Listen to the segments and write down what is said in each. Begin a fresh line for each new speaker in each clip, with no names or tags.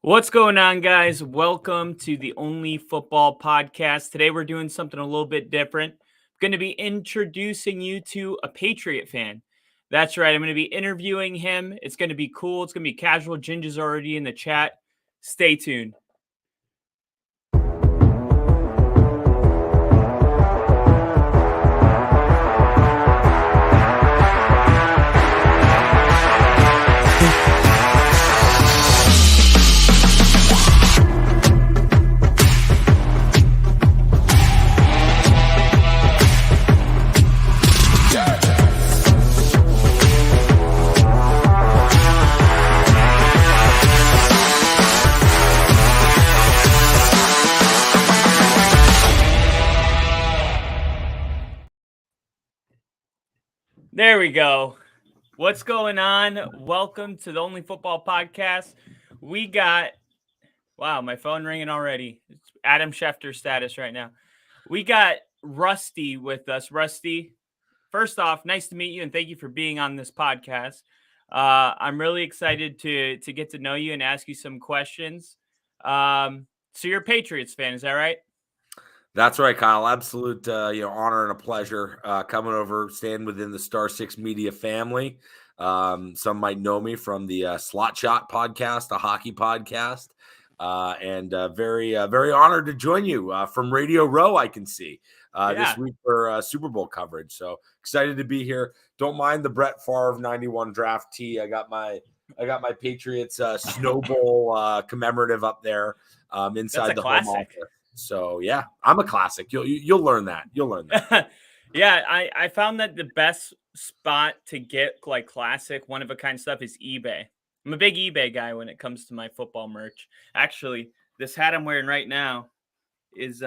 What's going on, guys? Welcome to the Only Football Podcast. Today we're doing something a little bit different. I'm going to be introducing you to a Patriot fan. That's right. I'm going to be interviewing him. It's going to be cool. It's going to be casual. Ginger's already in the chat. Stay tuned. There we go. What's going on? Welcome to the Only Football Podcast. We got, wow, my phone ringing already. It's Adam Schefter status right now. We got Rusty with us. Rusty, first off, nice to meet you and thank you for being on this podcast. I'm really excited to get to know you and ask you some questions. So you're a Patriots fan, is that right?
That's right, Kyle. Absolute honor and a pleasure coming over, staying within the Star 6 Media family. Some might know me from the Slot Shot podcast, a hockey podcast, and very honored to join you from Radio Row. I can see this week for Super Bowl coverage. So excited to be here. Don't mind the Brett Favre 91 draft tee. I got my Patriots Snow Bowl commemorative up there inside the
classic.
home office. So yeah, I'm a classic. You'll learn that.
Yeah, I found that the best spot to get like classic one of a kind stuff is eBay. I'm a big eBay guy when it comes to my football merch. Actually, this hat I'm wearing right now is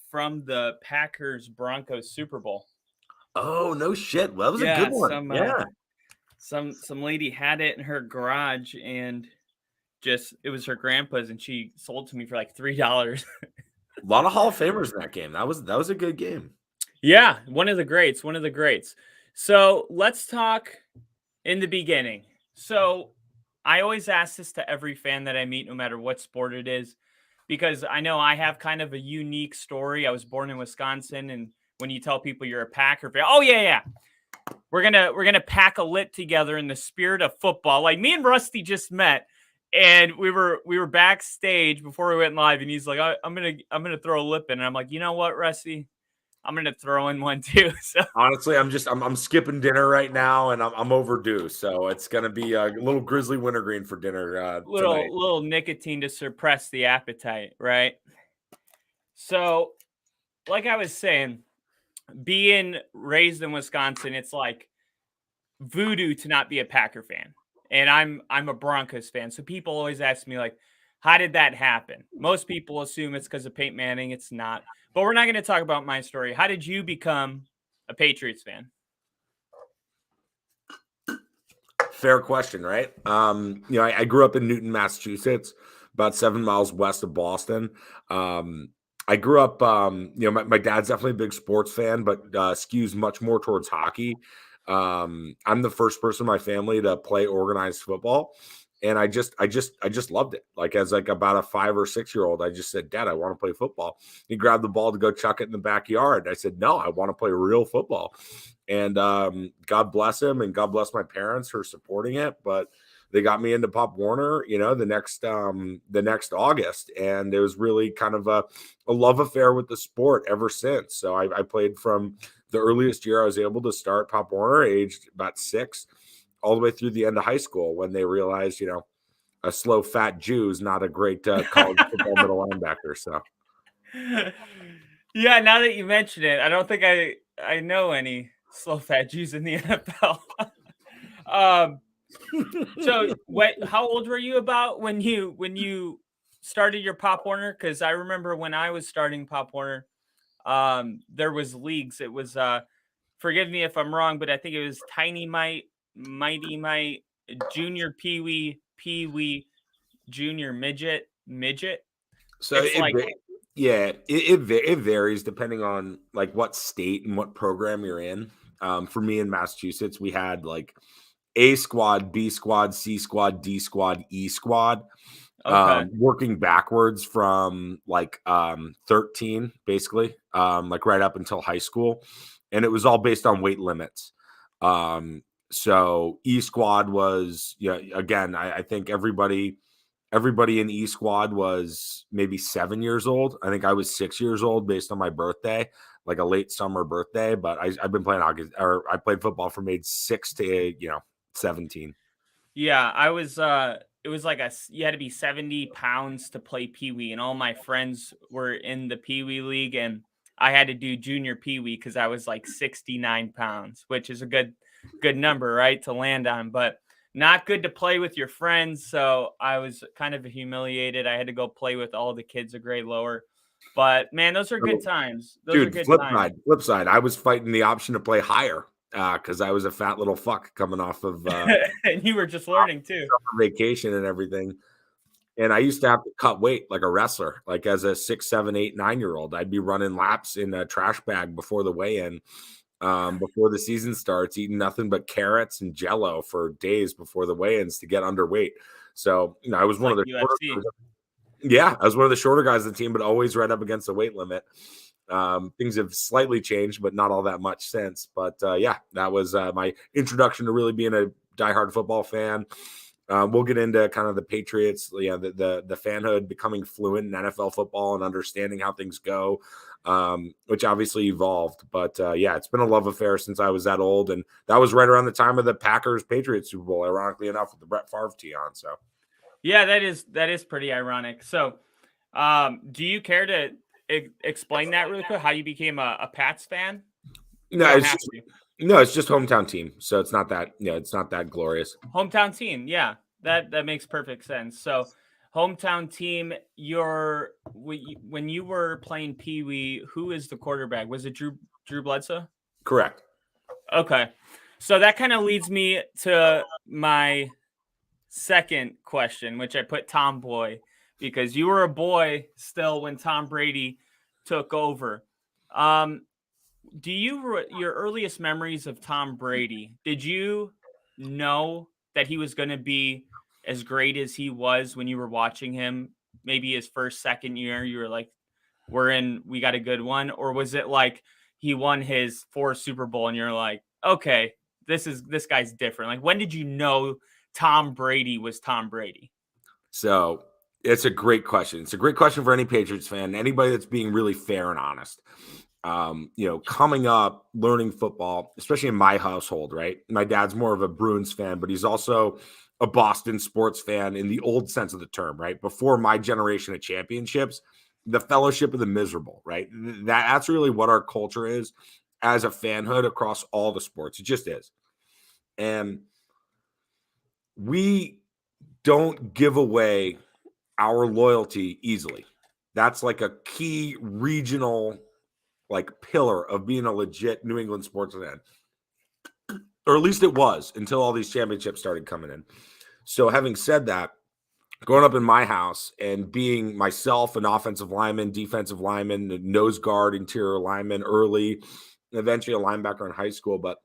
from the Packers Broncos Super Bowl.
Oh, no shit. Well, that was a good one.
Some lady had it in her garage and it was her grandpa's and she sold to me for like $3.
A lot of Hall of Famers in that game. That was a good game.
Yeah, one of the greats. So let's talk in the beginning. So I always ask this to every fan that I meet, no matter what sport it is, because I know I have kind of a unique story. I was born in Wisconsin, and when you tell people you're a Packer fan, oh yeah, we're gonna pack a lit together in the spirit of football. Like me and Rusty just met. And we were backstage before we went live, and he's like, "I'm gonna throw a lip in," and I'm like, "You know what, Rusty? I'm gonna throw in one too." So
honestly, I'm skipping dinner right now, and I'm overdue. So it's gonna be a little grizzly wintergreen for dinner tonight.
Little nicotine to suppress the appetite, right? So, like I was saying, being raised in Wisconsin, it's like voodoo to not be a Packer fan. And I'm a Broncos fan. So people always ask me, like, how did that happen? Most people assume it's because of Peyton Manning. It's not. But we're not going to talk about my story. How did you become a Patriots fan?
Fair question, right? I grew up in Newton, Massachusetts, about 7 miles west of Boston. I grew up, my dad's definitely a big sports fan, but skews much more towards hockey. I'm the first person in my family to play organized football, and I just loved it. Like as like about a 5 or 6 year old, I just said, "Dad, I want to play football." He grabbed the ball to go chuck it in the backyard. I said, "No, I want to play real football." And God bless him, and God bless my parents for supporting it. But they got me into Pop Warner, the next August, and it was really kind of a love affair with the sport ever since. So I played from the earliest year I was able to start Pop Warner, aged about 6, all the way through the end of high school when they realized, a slow, fat Jew is not a great college football middle linebacker. So,
yeah, now that you mention it, I don't think I know any slow, fat Jews in the NFL. So, how old were you about when you started your Pop Warner? Because I remember when I was starting Pop Warner, there was leagues. It was forgive me if I'm wrong, but I think it was Tiny Mite, Mighty Mite, Junior Pee Wee, Junior Midget.
So it varies depending on like what state and what program you're in. For me in Massachusetts, we had like A squad, B squad, C squad, D squad, E squad.
Okay.
Working backwards from like 13, basically, like right up until high school. And it was all based on weight limits. So E squad was, yeah, again, I think everybody in E squad was maybe 7 years old. I think I was 6 years old based on my birthday, like a late summer birthday. But I've been playing August, or I played football from age 6 to 17.
Yeah, I was it was like you had to be 70 pounds to play Pee Wee, and all my friends were in the Pee Wee league, and I had to do junior Pee Wee because I was like 69 pounds, which is a good number, right, to land on, but not good to play with your friends. So I was kind of humiliated. I had to go play with all the kids a grade lower. But man, those are good times. Those are
Dude,
good times.
flip side. I was fighting the option to play higher because I was a fat little fuck coming off of
And you were just learning too.
summer vacation and everything. And I used to have to cut weight like a wrestler, like as a 6, 7, 8, 9 year old. I'd be running laps in a trash bag before the weigh-in, before the season starts, eating nothing but carrots and Jello for days before the weigh-ins to get underweight. So, I was
It's
one of
like
the shorter
UFC.
guys. Yeah, I was one of the shorter guys on the team, but always right up against the weight limit. Things have slightly changed, but not all that much since. But yeah, that was my introduction to really being a diehard football fan. We'll get into kind of the Patriots, the fanhood, becoming fluent in NFL football and understanding how things go, which obviously evolved. But yeah, it's been a love affair since I was that old, and that was right around the time of the Packers Patriots Super Bowl, ironically enough, with the Brett Favre tee on. So
Yeah, that is pretty ironic. So, do you care to explain that really quick? How you became a Pats fan? You
no,
don't
it's
have
just
to.
no, it's just hometown team. So it's not that it's not that glorious.
Hometown team. Yeah, that makes perfect sense. So, hometown team. When you were playing Pee Wee, who is the quarterback? Was it Drew Bledsoe?
Correct.
Okay, so that kind of leads me to my second question, which I put Tomboy because you were a boy still when Tom Brady took over. Um, do your earliest memories of Tom Brady? Did you know that he was going to be as great as he was when you were watching him? Maybe his first, second year, you were like, we got a good one," or was it like he won his fourth Super Bowl and you're like, "Okay, this guy's different." Like, when did you know Tom Brady was Tom Brady?
So it's a great question. It's a great question for any Patriots fan, anybody that's being really fair and honest. Coming up, learning football, especially in my household, right? My dad's more of a Bruins fan, but he's also a Boston sports fan in the old sense of the term, right? Before my generation of championships, the fellowship of the miserable, right? That's really what our culture is as a fanhood across all the sports. It just is. And we don't give away our loyalty easily. That's like a key regional like pillar of being a legit New England sports fan. Or at least it was until all these championships started coming in. So having said that, growing up in my house and being myself an offensive lineman, defensive lineman, nose guard, interior lineman early, eventually a linebacker in high school, but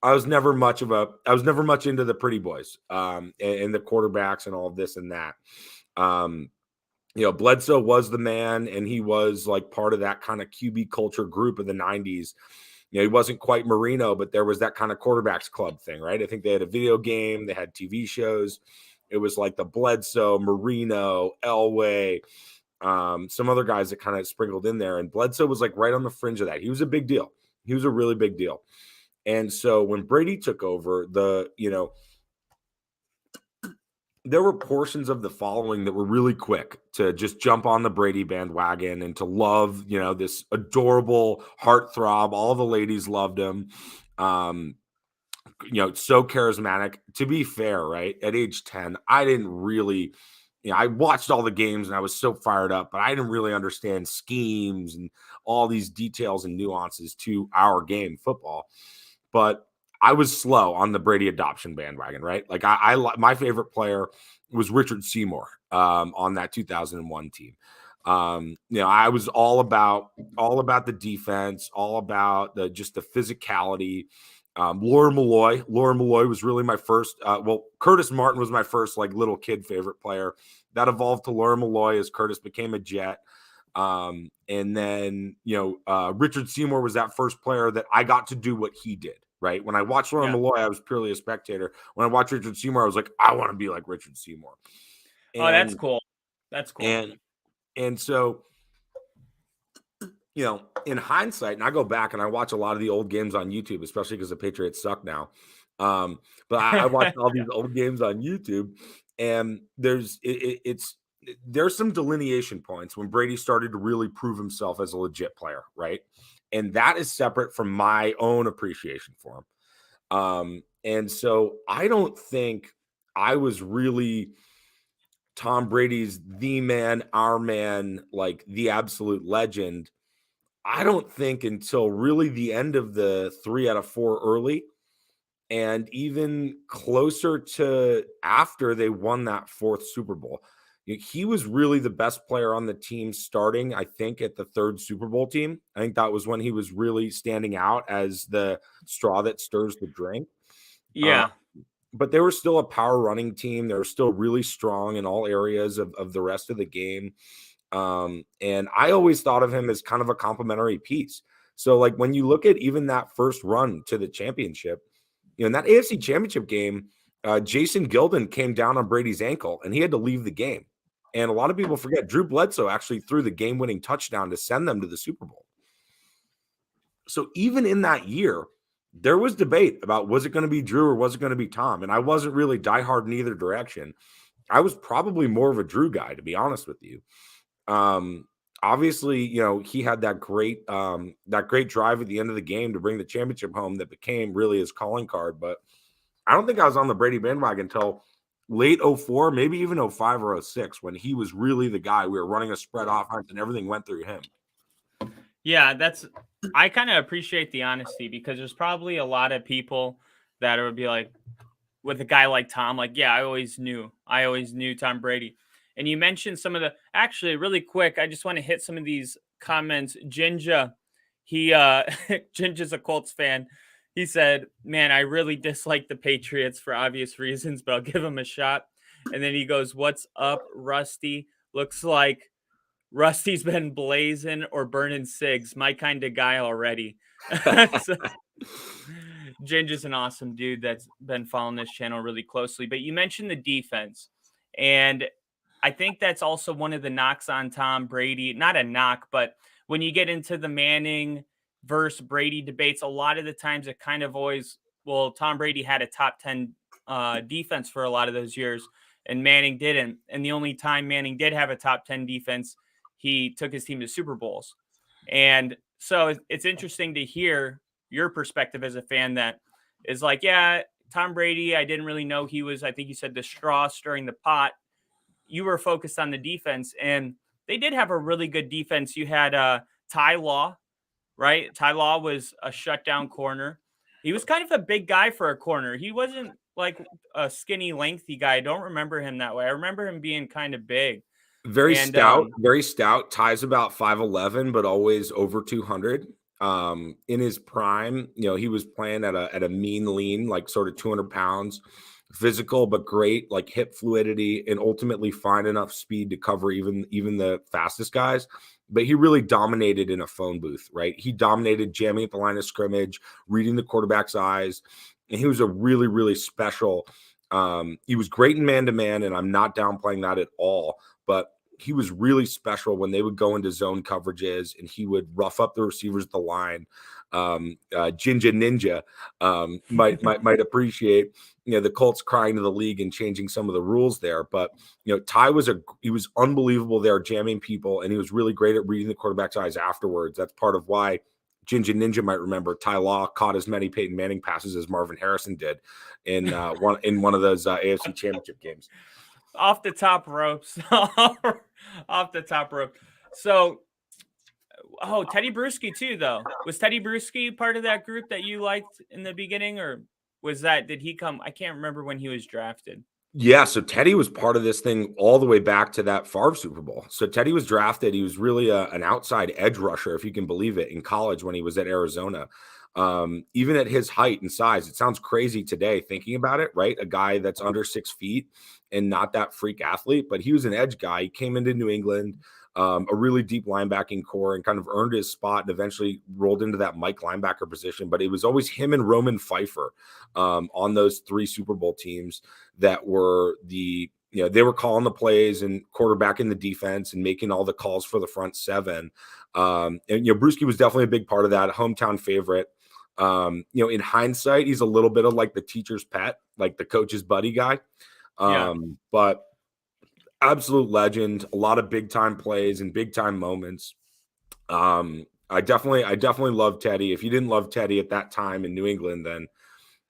I was never much into the pretty boys and the quarterbacks and all of this and that. Um, Bledsoe was the man, and he was like part of that kind of QB culture group of the 90s. He wasn't quite Marino, but there was that kind of quarterbacks club thing, right? I think they had a video game, they had TV shows. It was like the Bledsoe, Marino, Elway, some other guys that kind of sprinkled in there. And Bledsoe was like right on the fringe of that. He was a big deal. He was a really big deal. And so when Brady took over, there were portions of the following that were really quick to just jump on the Brady bandwagon and to love, this adorable heartthrob. All the ladies loved him. So charismatic. To be fair, right? At age 10, I didn't really, I watched all the games and I was so fired up, but I didn't really understand schemes and all these details and nuances to our game, football. But I was slow on the Brady adoption bandwagon, right? Like my favorite player was Richard Seymour on that 2001 team. I was all about the defense, all about just the physicality. Laura Malloy was really my first. Curtis Martin was my first like little kid favorite player. that evolved to Laura Malloy as Curtis became a Jet. And then, Richard Seymour was that first player that I got to do what he did, right? When I watched Laura Malloy, I was purely a spectator. When I watched Richard Seymour, I was like, I want to be like Richard Seymour.
Oh, that's cool. That's cool.
And so, in hindsight, and I go back and I watch a lot of the old games on YouTube, especially because the Patriots suck now. But I watched all these old games on YouTube, and there's some delineation points when Brady started to really prove himself as a legit player, right? And that is separate from my own appreciation for him. And so I don't think I was really Tom Brady's the man, our man, like the absolute legend. I don't think until really the end of the 3 out of 4 early, and even closer to after they won that 4th Super Bowl. He was really the best player on the team starting, I think, at the 3rd Super Bowl team. I think that was when he was really standing out as the straw that stirs the drink.
Yeah.
But they were still a power running team. They were still really strong in all areas of the rest of the game. And I always thought of him as kind of a complementary piece. So, like, when you look at even that first run to the championship, in that AFC championship game, Jason Gilden came down on Brady's ankle and he had to leave the game. And a lot of people forget Drew Bledsoe actually threw the game-winning touchdown to send them to the Super Bowl. So even in that year, there was debate about was it going to be Drew or was it going to be Tom? And I wasn't really diehard in either direction. I was probably more of a Drew guy, to be honest with you. Obviously, he had that great drive at the end of the game to bring the championship home that became really his calling card. But I don't think I was on the Brady bandwagon until late 04, maybe even 05 or 06, when he was really the guy. We were running a spread offense and everything went through him.
Yeah, I kind of appreciate the honesty, because there's probably a lot of people that would be like, with a guy like Tom, like, yeah, I always knew Tom Brady. And you mentioned some of the, actually really quick, I just want to hit some of these comments. Jinja, Jinja's a Colts fan. He said, man, I really dislike the Patriots for obvious reasons, but I'll give him a shot. And then he goes, what's up, Rusty? Looks like Rusty's been blazing or burning cigs. My kind of guy already. So, Ginger's an awesome dude that's been following this channel really closely. But you mentioned the defense, and I think that's also one of the knocks on Tom Brady. Not a knock, but when you get into the Manning versus Brady debates, a lot of the times it kind of always, well, Tom Brady had a top 10 defense for a lot of those years, and Manning didn't. And the only time Manning did have a top 10 defense, he took his team to Super Bowls. And so it's interesting to hear your perspective as a fan that is like, yeah, Tom Brady, I didn't really know he was, I think you said, the straw stirring the pot. You were focused on the defense, and they did have a really good defense. You had Ty Law, right? Ty Law was a shutdown corner. He was kind of a big guy for a corner. He wasn't like a skinny, lengthy guy. I don't remember him that way. I remember him being kind of big.
Very stout. Ty's about 5'11", but always over 200. In his prime, he was playing at a mean lean, like sort of 200 pounds, physical, but great, like hip fluidity, and ultimately find enough speed to cover even the fastest guys. But he really dominated in a phone booth, right? He dominated jamming at the line of scrimmage, reading the quarterback's eyes. And he was a really, really special. He was great in man-to-man, and I'm not downplaying that at all. But he was really special when they would go into zone coverages and he would rough up the receivers at the line. Jinja Ninja might appreciate, the Colts crying to the league and changing some of the rules there. But, Ty was unbelievable there, jamming people, and he was really great at reading the quarterback's eyes afterwards. That's part of why Jinja Ninja might remember Ty Law caught as many Peyton Manning passes as Marvin Harrison did in one of those AFC championship games.
Off the top ropes. Off the top rope. So, Teddy Bruschi too, though. Was Teddy Bruschi part of that group that you liked in the beginning, or did he come? I can't remember when he was drafted.
Yeah, so Teddy was part of this thing all the way back to that Favre Super Bowl. So Teddy was drafted. He was really an outside edge rusher, if you can believe it, in college when he was at Arizona. Even at his height and size, it sounds crazy today thinking about it, right? A guy that's under 6 feet and not that freak athlete, but he was an edge guy. He came into New England, a really deep linebacking core, and kind of earned his spot and eventually rolled into that Mike linebacker position. But it was always him and Roman Pfeiffer on those 3 Super Bowl teams that were they were calling the plays and quarterbacking the defense and making all the calls for the front seven. And Brewski was definitely a big part of that, hometown favorite. In hindsight, he's a little bit of like the teacher's pet, like the coach's buddy guy.
Yeah.
But absolute legend, a lot of big time plays and big time moments. I definitely love Teddy. If you didn't love Teddy at that time in New England, then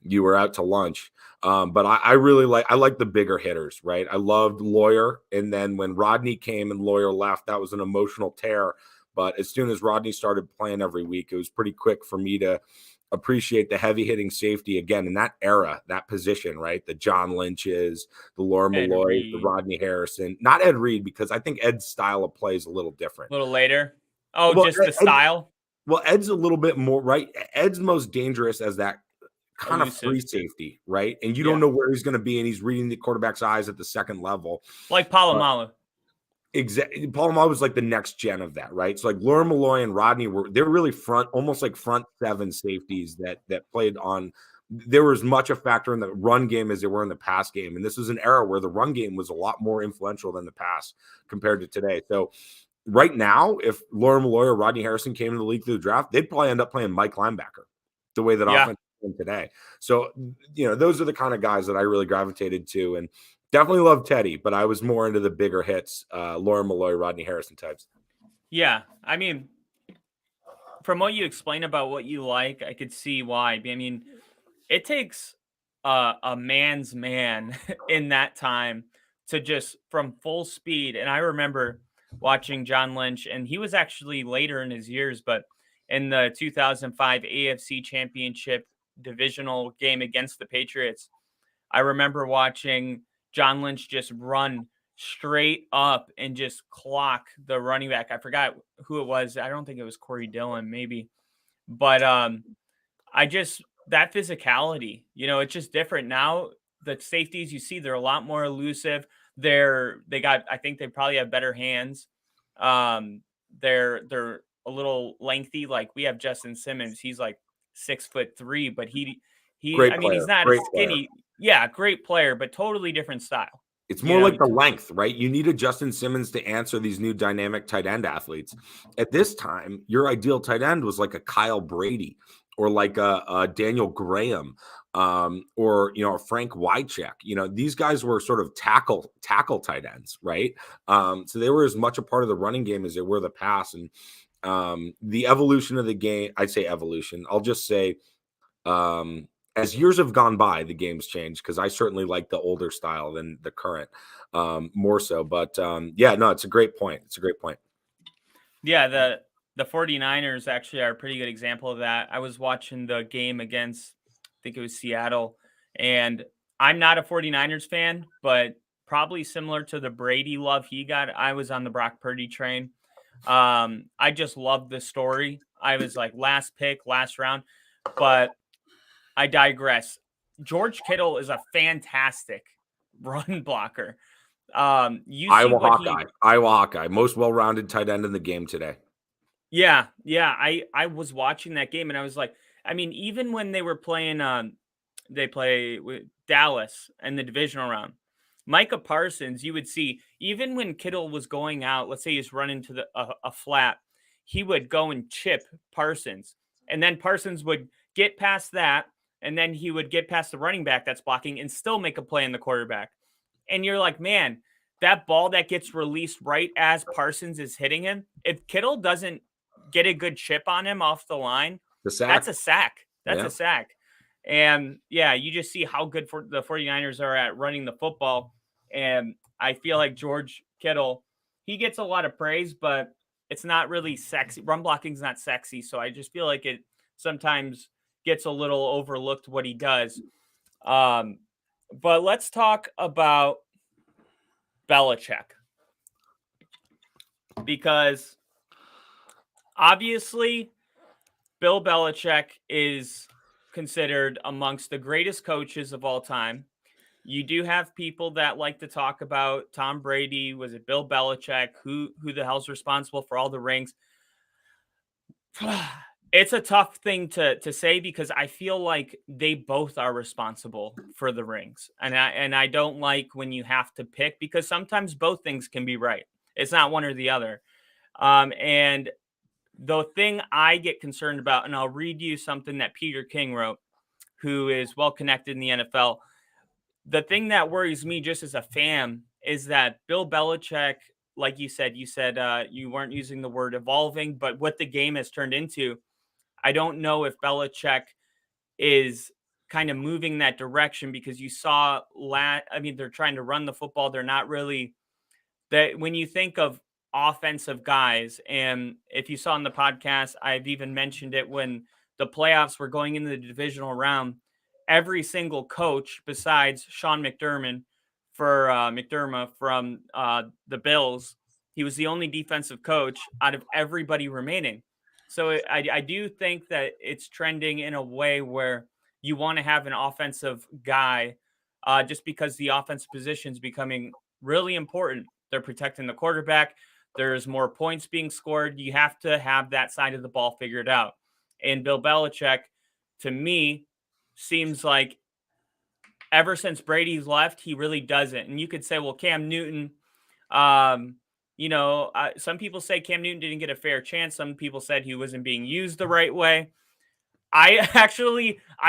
you were out to lunch. But I really like the bigger hitters, right? I loved Lawyer. And then when Rodney came and Lawyer left, that was an emotional tear. But as soon as Rodney started playing every week, it was pretty quick for me to appreciate the heavy hitting safety again in that era, that position, right? The John Lynch's, the Laura
Ed
Malloy, the
Reed.
Rodney Harrison, not Ed Reed, because I think Ed's style of play is a little different.
A little later. Oh,
Well,
just the
Ed,
style.
well, Ed's a little bit more, right? Ed's most dangerous as that kind of free
Elusive.
safety, right? And you don't
Yeah.
know where he's going to be, and he's reading the quarterback's eyes at the second level.
Like Palomalu.
Exactly. Palomar was like the next gen of that, right? So like Laura Malloy and Rodney they're really almost like front seven safeties that played on. There was much a factor in the run game as they were in the pass game, and this was an era where the run game was a lot more influential than the pass compared to today. So right now, if Laura Malloy or Rodney Harrison came into the league through the draft, they'd probably end up playing Mike linebacker the way that
Yeah.
offense is today. So those are the kind of guys that I really gravitated to, and definitely love Teddy, but I was more into the bigger hits, Laura Malloy, Rodney Harrison types.
Yeah. I mean, from what you explain about what you like, I could see why. I mean, it takes a man's man in that time to just from full speed. And I remember watching John Lynch, and he was actually later in his years, but in the 2005 AFC Championship divisional game against the Patriots, I remember watching John Lynch just run straight up and just clock the running back. I forgot who it was. I don't think it was Corey Dillon, maybe. But I just that physicality, it's just different now. The safeties you see, they're a lot more elusive. I think they probably have better hands. They're a little lengthy. Like we have Justin Simmons, he's like 6'3", but
Great
I mean, he's
player,
not a
great player.
skinny. Yeah, great player, but totally different style.
It's
You
more
know,
like the length, right? You need a Justin Simmons to answer these new dynamic tight end athletes. At this time, your ideal tight end was like a Kyle Brady or like a Daniel Graham, or a Frank Wycheck. These guys were sort of tackle tight ends, right? So they were as much a part of the running game as they were the pass. And the evolution of the game, I'd say evolution. I'll just say as years have gone by, the game's changed because I certainly like the older style than the current, more so. But yeah, no, it's a great point. It's a great point.
yeah, the 49ers actually are a pretty good example of that. I was watching the game against, I think it was Seattle, and I'm not a 49ers fan, but probably similar to the Brady love he got, I was on the Brock Purdy train. I just loved the story. I was like last pick, last round, but I digress. George Kittle is a fantastic run blocker. You see what he
Iowa Hawkeye, most well-rounded tight end in the game today.
Yeah, yeah. I was watching that game and I was like, I mean, even when they were playing, they play with Dallas in the divisional round. Micah Parsons, you would see, even when Kittle was going out, let's say he's running to a flat, he would go and chip Parsons, and then Parsons would get past that, and then he would get past the running back that's blocking and still make a play in the quarterback. And you're like, man, that ball that gets released right as Parsons is hitting him, if Kittle doesn't get a good chip on him off the line,
The sack.
that's a sack. That's
Yeah.
a sack. And yeah, you just see how good for the 49ers are at running the football. And I feel like George Kittle, he gets a lot of praise, but it's not really sexy. Run blocking is not sexy. So I just feel like it sometimes gets a little overlooked what he does. Um, But let's talk about Belichick, because obviously Bill Belichick is considered amongst the greatest coaches of all time. You do have people that like to talk about Tom Brady. Was it Bill Belichick? Who the hell's responsible for all the rings? It's a tough thing to say, because I feel like they both are responsible for the rings. And I don't like when you have to pick, because sometimes both things can be right. It's not one or the other. And the thing I get concerned about, and I'll read you something that Peter King wrote, who is well connected in the NFL. The thing that worries me just as a fan is that Bill Belichick, like you said you weren't using the word evolving, but what the game has turned into, I don't know if Belichick is kind of moving that direction, because you saw I mean, they're trying to run the football. They're not really that when you think of offensive guys, and if you saw in the podcast, I've even mentioned it when the playoffs were going into the divisional round, every single coach besides Sean McDermott McDermott from the Bills, he was the only defensive coach out of everybody remaining. So I do think that it's trending in a way where you want to have an offensive guy, just because the offensive position is becoming really important. They're protecting the quarterback. There's more points being scored. You have to have that side of the ball figured out. And Bill Belichick, to me, seems like ever since Brady's left, he really doesn't. And you could say, well, Cam Newton, some people say Cam Newton didn't get a fair chance. Some people said he wasn't being used the right way. I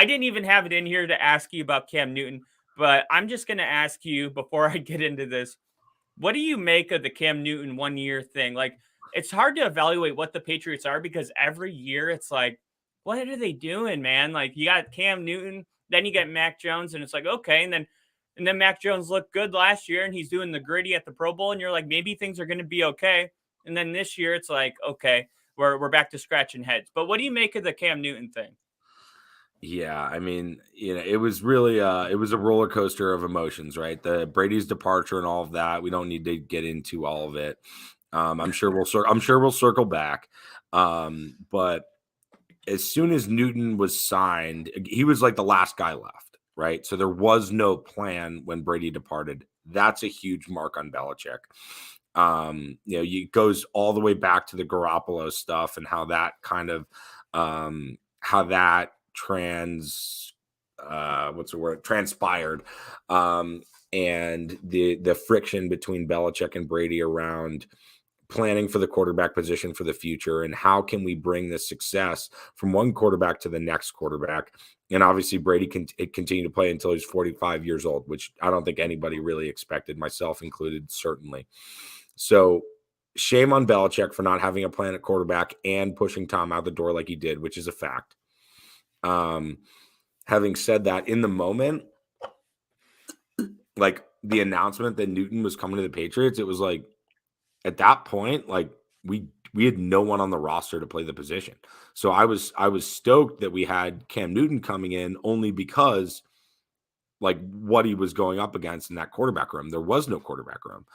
didn't even have it in here to ask you about Cam Newton, but I'm just going to ask you before I get into this. What do you make of the Cam Newton 1 year thing? Like, it's hard to evaluate what the Patriots are, because every year it's like, what are they doing, man? Like, you got Cam Newton, then you get Mac Jones, and it's like, okay, and then Mac Jones looked good last year, and he's doing the gritty at the Pro Bowl, and you're like, maybe things are going to be okay. And then this year it's like, okay, we're back to scratching heads. But what do you make of the Cam Newton thing?
Yeah, I mean, it was really it was a roller coaster of emotions, right? The Brady's departure and all of that. We don't need to get into all of it. I'm sure we'll circle back. But as soon as Newton was signed, he was like the last guy left, right? So there was no plan when Brady departed. That's a huge mark on Belichick. It goes all the way back to the Garoppolo stuff and how that kind of how that transpired, and the friction between Belichick and Brady around planning for the quarterback position for the future, and how can we bring the success from one quarterback to the next quarterback. And obviously Brady continued to play until he was 45 years old, which I don't think anybody really expected, myself included, certainly. So shame on Belichick for not having a plan at quarterback and pushing Tom out the door like he did, which is a fact. Having said that, in the moment, like the announcement that Newton was coming to the Patriots, it was like, at that point, like we had no one on the roster to play the position. So I was stoked that we had Cam Newton coming in, only because like what he was going up against in that quarterback room. There was no quarterback room.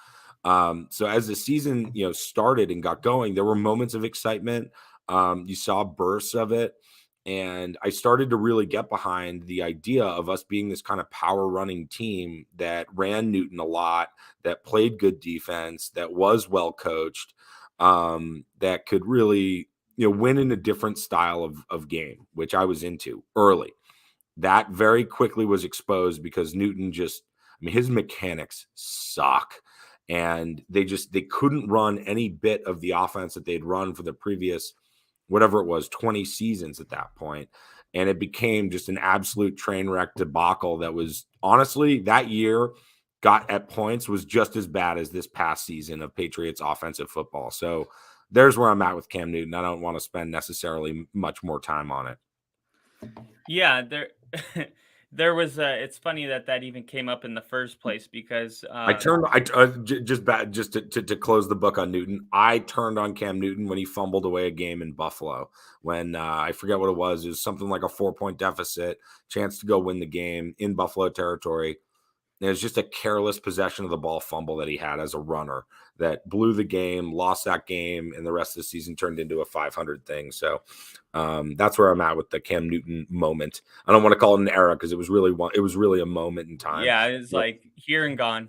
So as the season, started and got going, there were moments of excitement. You saw bursts of it. And I started to really get behind the idea of us being this kind of power running team that ran Newton a lot, that played good defense, that was well coached, that could really, win in a different style of game, which I was into early. That very quickly was exposed because Newton his mechanics suck. And they couldn't run any bit of the offense that they'd run for the previous, whatever it was, 20 seasons at that point. And it became just an absolute train wreck debacle that was, honestly, that year got at points was just as bad as this past season of Patriots offensive football. So there's where I'm at with Cam Newton. I don't want to spend necessarily much more time on it.
Yeah, there was it's funny that even came up in the first place, because
just to close the book on Newton, I turned on Cam Newton when he fumbled away a game in Buffalo, when I forget what it was something like a 4-point deficit, chance to go win the game in Buffalo territory. And it was just a careless possession of the ball fumble that he had as a runner that blew the game, lost that game, and the rest of the season turned into a 500 thing. So that's where I'm at with the Cam Newton moment. I don't want to call it an era because it was really a moment in time.
Yeah, it's like here and gone.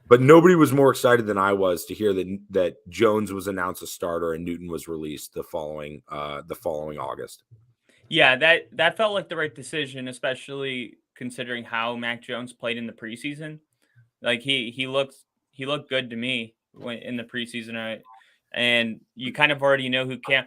But nobody was more excited than I was to hear that Jones was announced a starter and Newton was released the following August.
Yeah, that felt like the right decision, especially considering how Mac Jones played in the preseason. Like he looked good to me when in the preseason, and you kind of already know who Cam.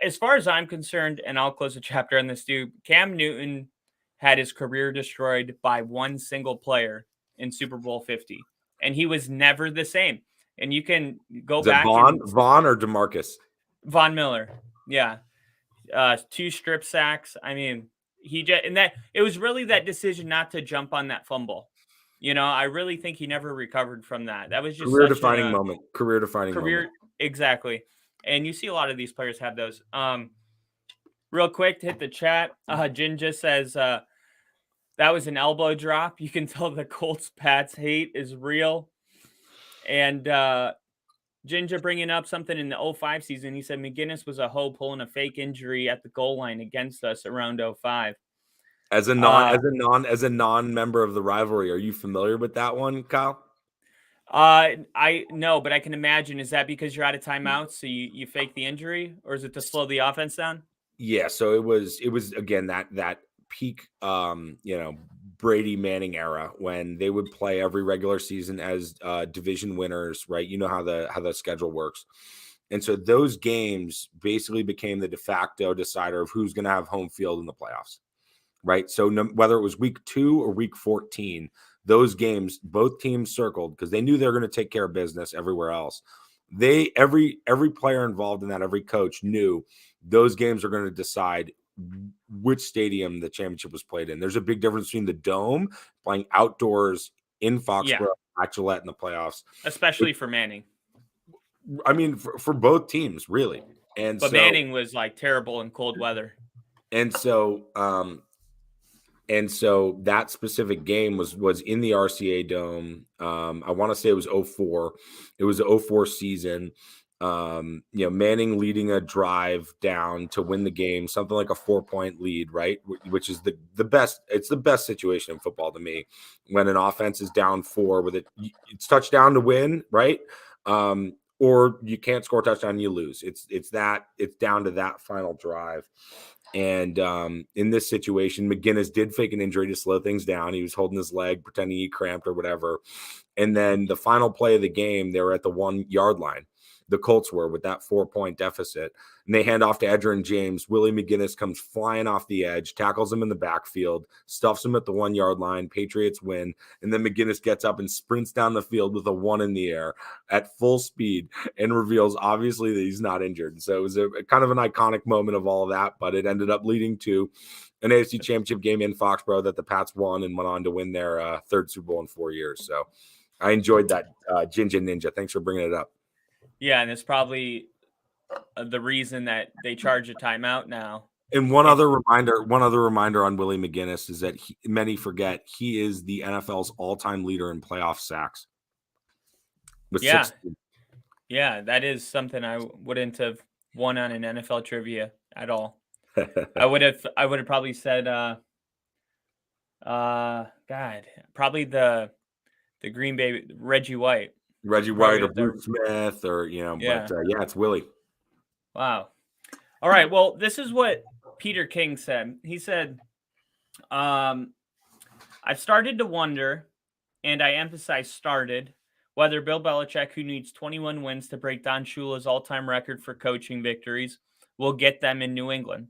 As far as I'm concerned, and I'll close the chapter on this too. Cam Newton had his career destroyed by one single player in Super Bowl 50, and he was never the same. And you can go
Is it
back
Vaughn or DeMarcus?
Von Miller, yeah, 2 strip sacks. I mean, he just and that it was really that decision not to jump on that fumble. I really think he never recovered from that. That was just
Career
such
defining
a
moment. Career defining
career
moment.
exactly. And you see a lot of these players have those. Real quick to hit the chat. Jin just says that was an elbow drop. You can tell the Colts Pats hate is real. And Ginger bringing up something in the 05 season. He said McGinnis was a hoe pulling a fake injury at the goal line against us around 05.
As a non-member of the rivalry, are you familiar with that one, Kyle?
I know, but I can imagine. Is that because you're out of timeouts, so you fake the injury, or is it to slow the offense down?
Yeah, so it was again that peak Brady Manning era when they would play every regular season as division winners, right? You know how the schedule works. And so those games basically became the de facto decider of who's going to have home field in the playoffs, right? So whether it was week 2 or week 14, those games, both teams circled because they knew they were going to take care of business everywhere else. Every player involved in that, every coach knew those games are going to decide which stadium the championship was played in. There's a big difference between the Dome playing outdoors in Foxborough at Gillette in the playoffs,
especially for Manning.
I mean, for both teams, really.
But Manning was like terrible in cold weather.
And so that specific game was in the RCA Dome. I want to say it was 04. It was the 04 season. Manning leading a drive down to win the game, something like a 4-point lead, right? Which is the best. It's the best situation in football to me when an offense is down 4 with it's touchdown to win, right? Or you can't score a touchdown, you lose. It's down to that final drive. And in this situation, McGinnis did fake an injury to slow things down. He was holding his leg, pretending he cramped or whatever. And then the final play of the game, they were at the 1-yard line. The Colts were with that 4-point deficit. And they hand off to Edgerrin James. Willie McGinnis comes flying off the edge, tackles him in the backfield, stuffs him at the 1-yard line. Patriots win. And then McGinnis gets up and sprints down the field with a 1 in the air at full speed and reveals obviously that he's not injured. So it was a kind of an iconic moment of all of that, but it ended up leading to an AFC championship game in Foxborough that the Pats won and went on to win their 3rd Super Bowl in 4 years. So I enjoyed that, Ginger Ninja. Thanks for bringing it up.
Yeah, and it's probably the reason that they charge a timeout now.
And one other reminder on Willie McGinnis is that many forget he is the NFL's all-time leader in playoff sacks.
Yeah, that is something I wouldn't have won on an NFL trivia at all. I would have probably said probably the Green Bay Reggie White
or Bruce Smith or
yeah.
But it's Willie.
Wow. All right, well, this is what Peter King said. He said, I've started to wonder, and I emphasize started, whether Bill Belichick, who needs 21 wins to break Don Shula's all-time record for coaching victories, will get them in New England.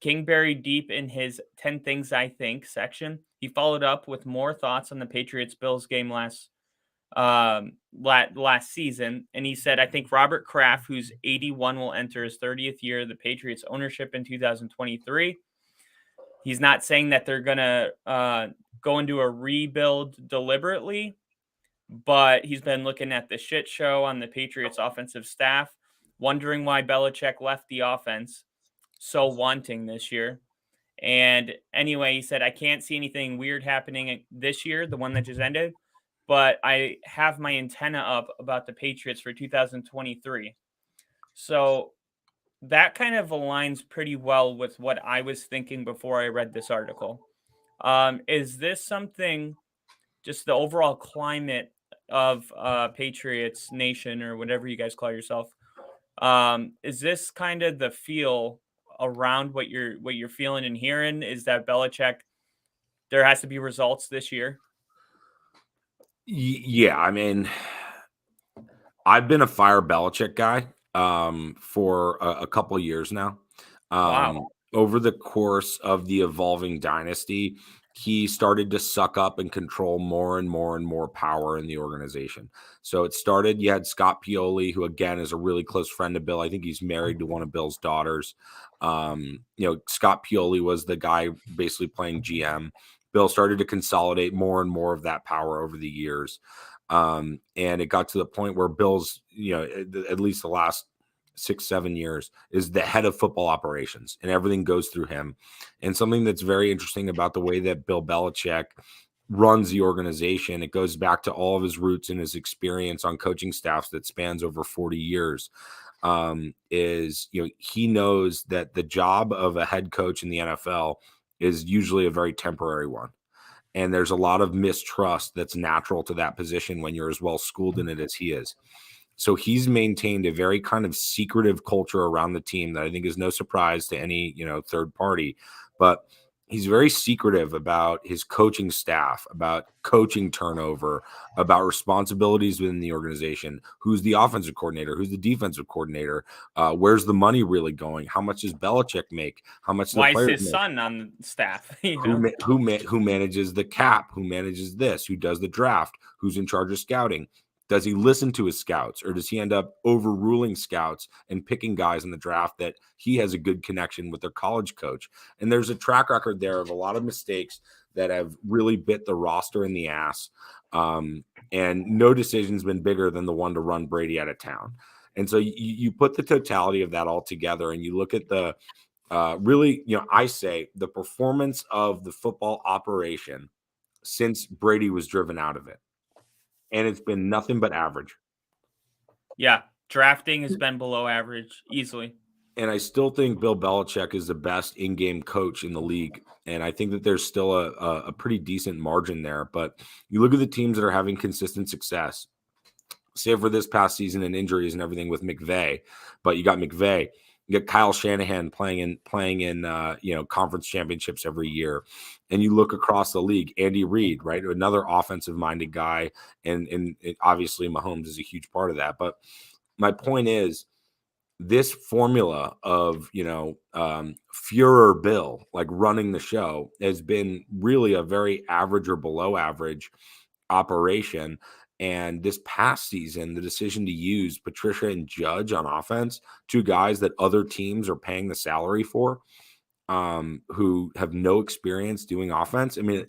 King buried deep in his 10 Things I Think section. He followed up with more thoughts on the Patriots-Bills game last season, and he said, I think Robert Kraft, who's 81, will enter his 30th year of the Patriots ownership in 2023. He's not saying that they're gonna go into a rebuild deliberately, but he's been looking at the shit show on the Patriots offensive staff, wondering why Belichick left the offense so wanting this year. And anyway, he said, I can't see anything weird happening this year, the one that just ended. but I have my antenna up about the Patriots for 2023. So that kind of aligns pretty well with what I was thinking before I read this article. Is this something, just the overall climate of Patriots Nation or whatever you guys call yourself? Is this kind of the feel around what you're feeling and hearing? Is that Belichick? There has to be results this year.
Yeah, I mean, I've been a fire Belichick guy for a couple years now.
Wow.
Over the course of the evolving dynasty, he started to suck up and control more and more and more power in the organization. So it started, you had Scott Pioli, who again is a really close friend of Bill. I think he's married to one of Bill's daughters. Scott Pioli was the guy basically playing GM. Bill started to consolidate more and more of that power over the years. And it got to the point where Bill's, at least the last 6-7 years, is the head of football operations, and everything goes through him. And something that's very interesting about the way that Bill Belichick runs the organization, it goes back to all of his roots and his experience on coaching staffs that spans over 40 years. He knows that the job of a head coach in the NFL is usually a very temporary one. And there's a lot of mistrust that's natural to that position when you're as well schooled in it as he is. So he's maintained a very kind of secretive culture around the team that I think is no surprise to any, third party. But he's very secretive about his coaching staff, about coaching turnover, about responsibilities within the organization. Who's the offensive coordinator? Who's the defensive coordinator? Where's the money really going? How much does Belichick make? How much do the
Why is
players
his
make?
son on the staff?
Who manages the cap? Who manages this? Who does the draft? Who's in charge of scouting? Does he listen to his scouts, or does he end up overruling scouts and picking guys in the draft that he has a good connection with their college coach? And there's a track record there of a lot of mistakes that have really bit the roster in the ass. And no decision's been bigger than the one to run Brady out of town. And so you put the totality of that all together, and you look at the I say the performance of the football operation since Brady was driven out of it. And it's been nothing but average.
Yeah, drafting has been below average easily.
And I still think Bill Belichick is the best in-game coach in the league. And I think that there's still a pretty decent margin there. But you look at the teams that are having consistent success, save for this past season and injuries and everything with McVay. But you got McVay. You got Kyle Shanahan playing in conference championships every year. And you look across the league, Andy Reid, right? Another offensive-minded guy. And obviously Mahomes is a huge part of that. But my point is, this formula of, Führer Bill, like running the show, has been really a very average or below average operation. And this past season, the decision to use Patricia and Judge on offense, two guys that other teams are paying the salary for, who have no experience doing offense. I mean,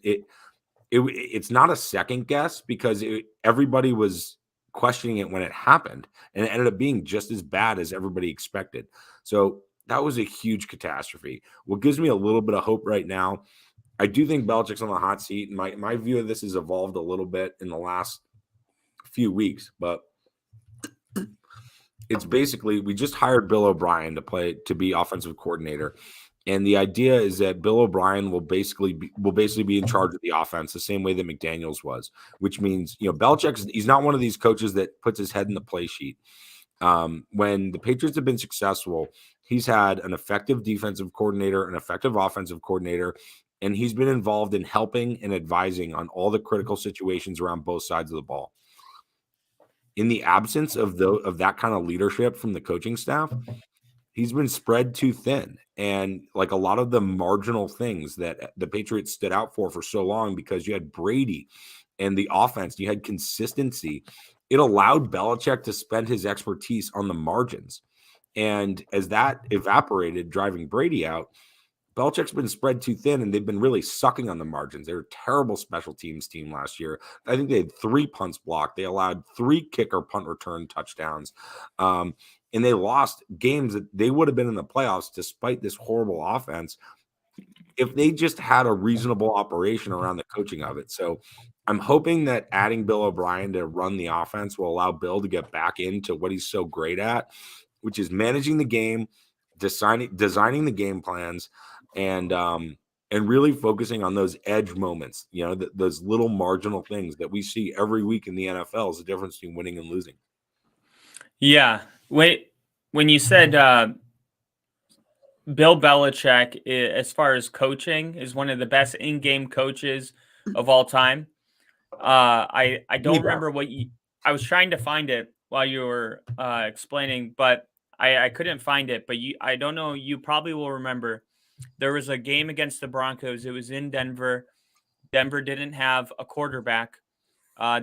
it's not a second guess, because everybody was questioning it when it happened, and it ended up being just as bad as everybody expected. So that was a huge catastrophe. What gives me a little bit of hope right now, I do think Belichick's on the hot seat. My view of this has evolved a little bit in the last few weeks, but it's basically, we just hired Bill O'Brien to be offensive coordinator. And the idea is that Bill O'Brien will basically be in charge of the offense the same way that McDaniels was, which means, he's not one of these coaches that puts his head in the play sheet. When the Patriots have been successful, he's had an effective defensive coordinator, an effective offensive coordinator, and he's been involved in helping and advising on all the critical situations around both sides of the ball. In the absence of that kind of leadership from the coaching staff, he's been spread too thin. And like a lot of the marginal things that the Patriots stood out for so long, because you had Brady and the offense, you had consistency, it allowed Belichick to spend his expertise on the margins. And as that evaporated, driving Brady out, Belichick's been spread too thin, and they've been really sucking on the margins. They were a terrible special teams team last year. I think they had 3 punts blocked. They allowed 3 kicker punt return touchdowns. And they lost games that they would have been in the playoffs despite this horrible offense. if they just had a reasonable operation around the coaching of it. So I'm hoping that adding Bill O'Brien to run the offense will allow Bill to get back into what he's so great at, which is managing the game, designing the game plans, and really focusing on those edge moments, those little marginal things that we see every week in the NFL is the difference between winning and losing.
Yeah. Wait, when you said Bill Belichick, as far as coaching, is one of the best in-game coaches of all time. I
The
don't
best.
remember I was trying to find it while you were explaining, but I couldn't find it. But I don't know. You probably will remember. There was a game against the Broncos. It was in Denver. Denver didn't have a quarterback.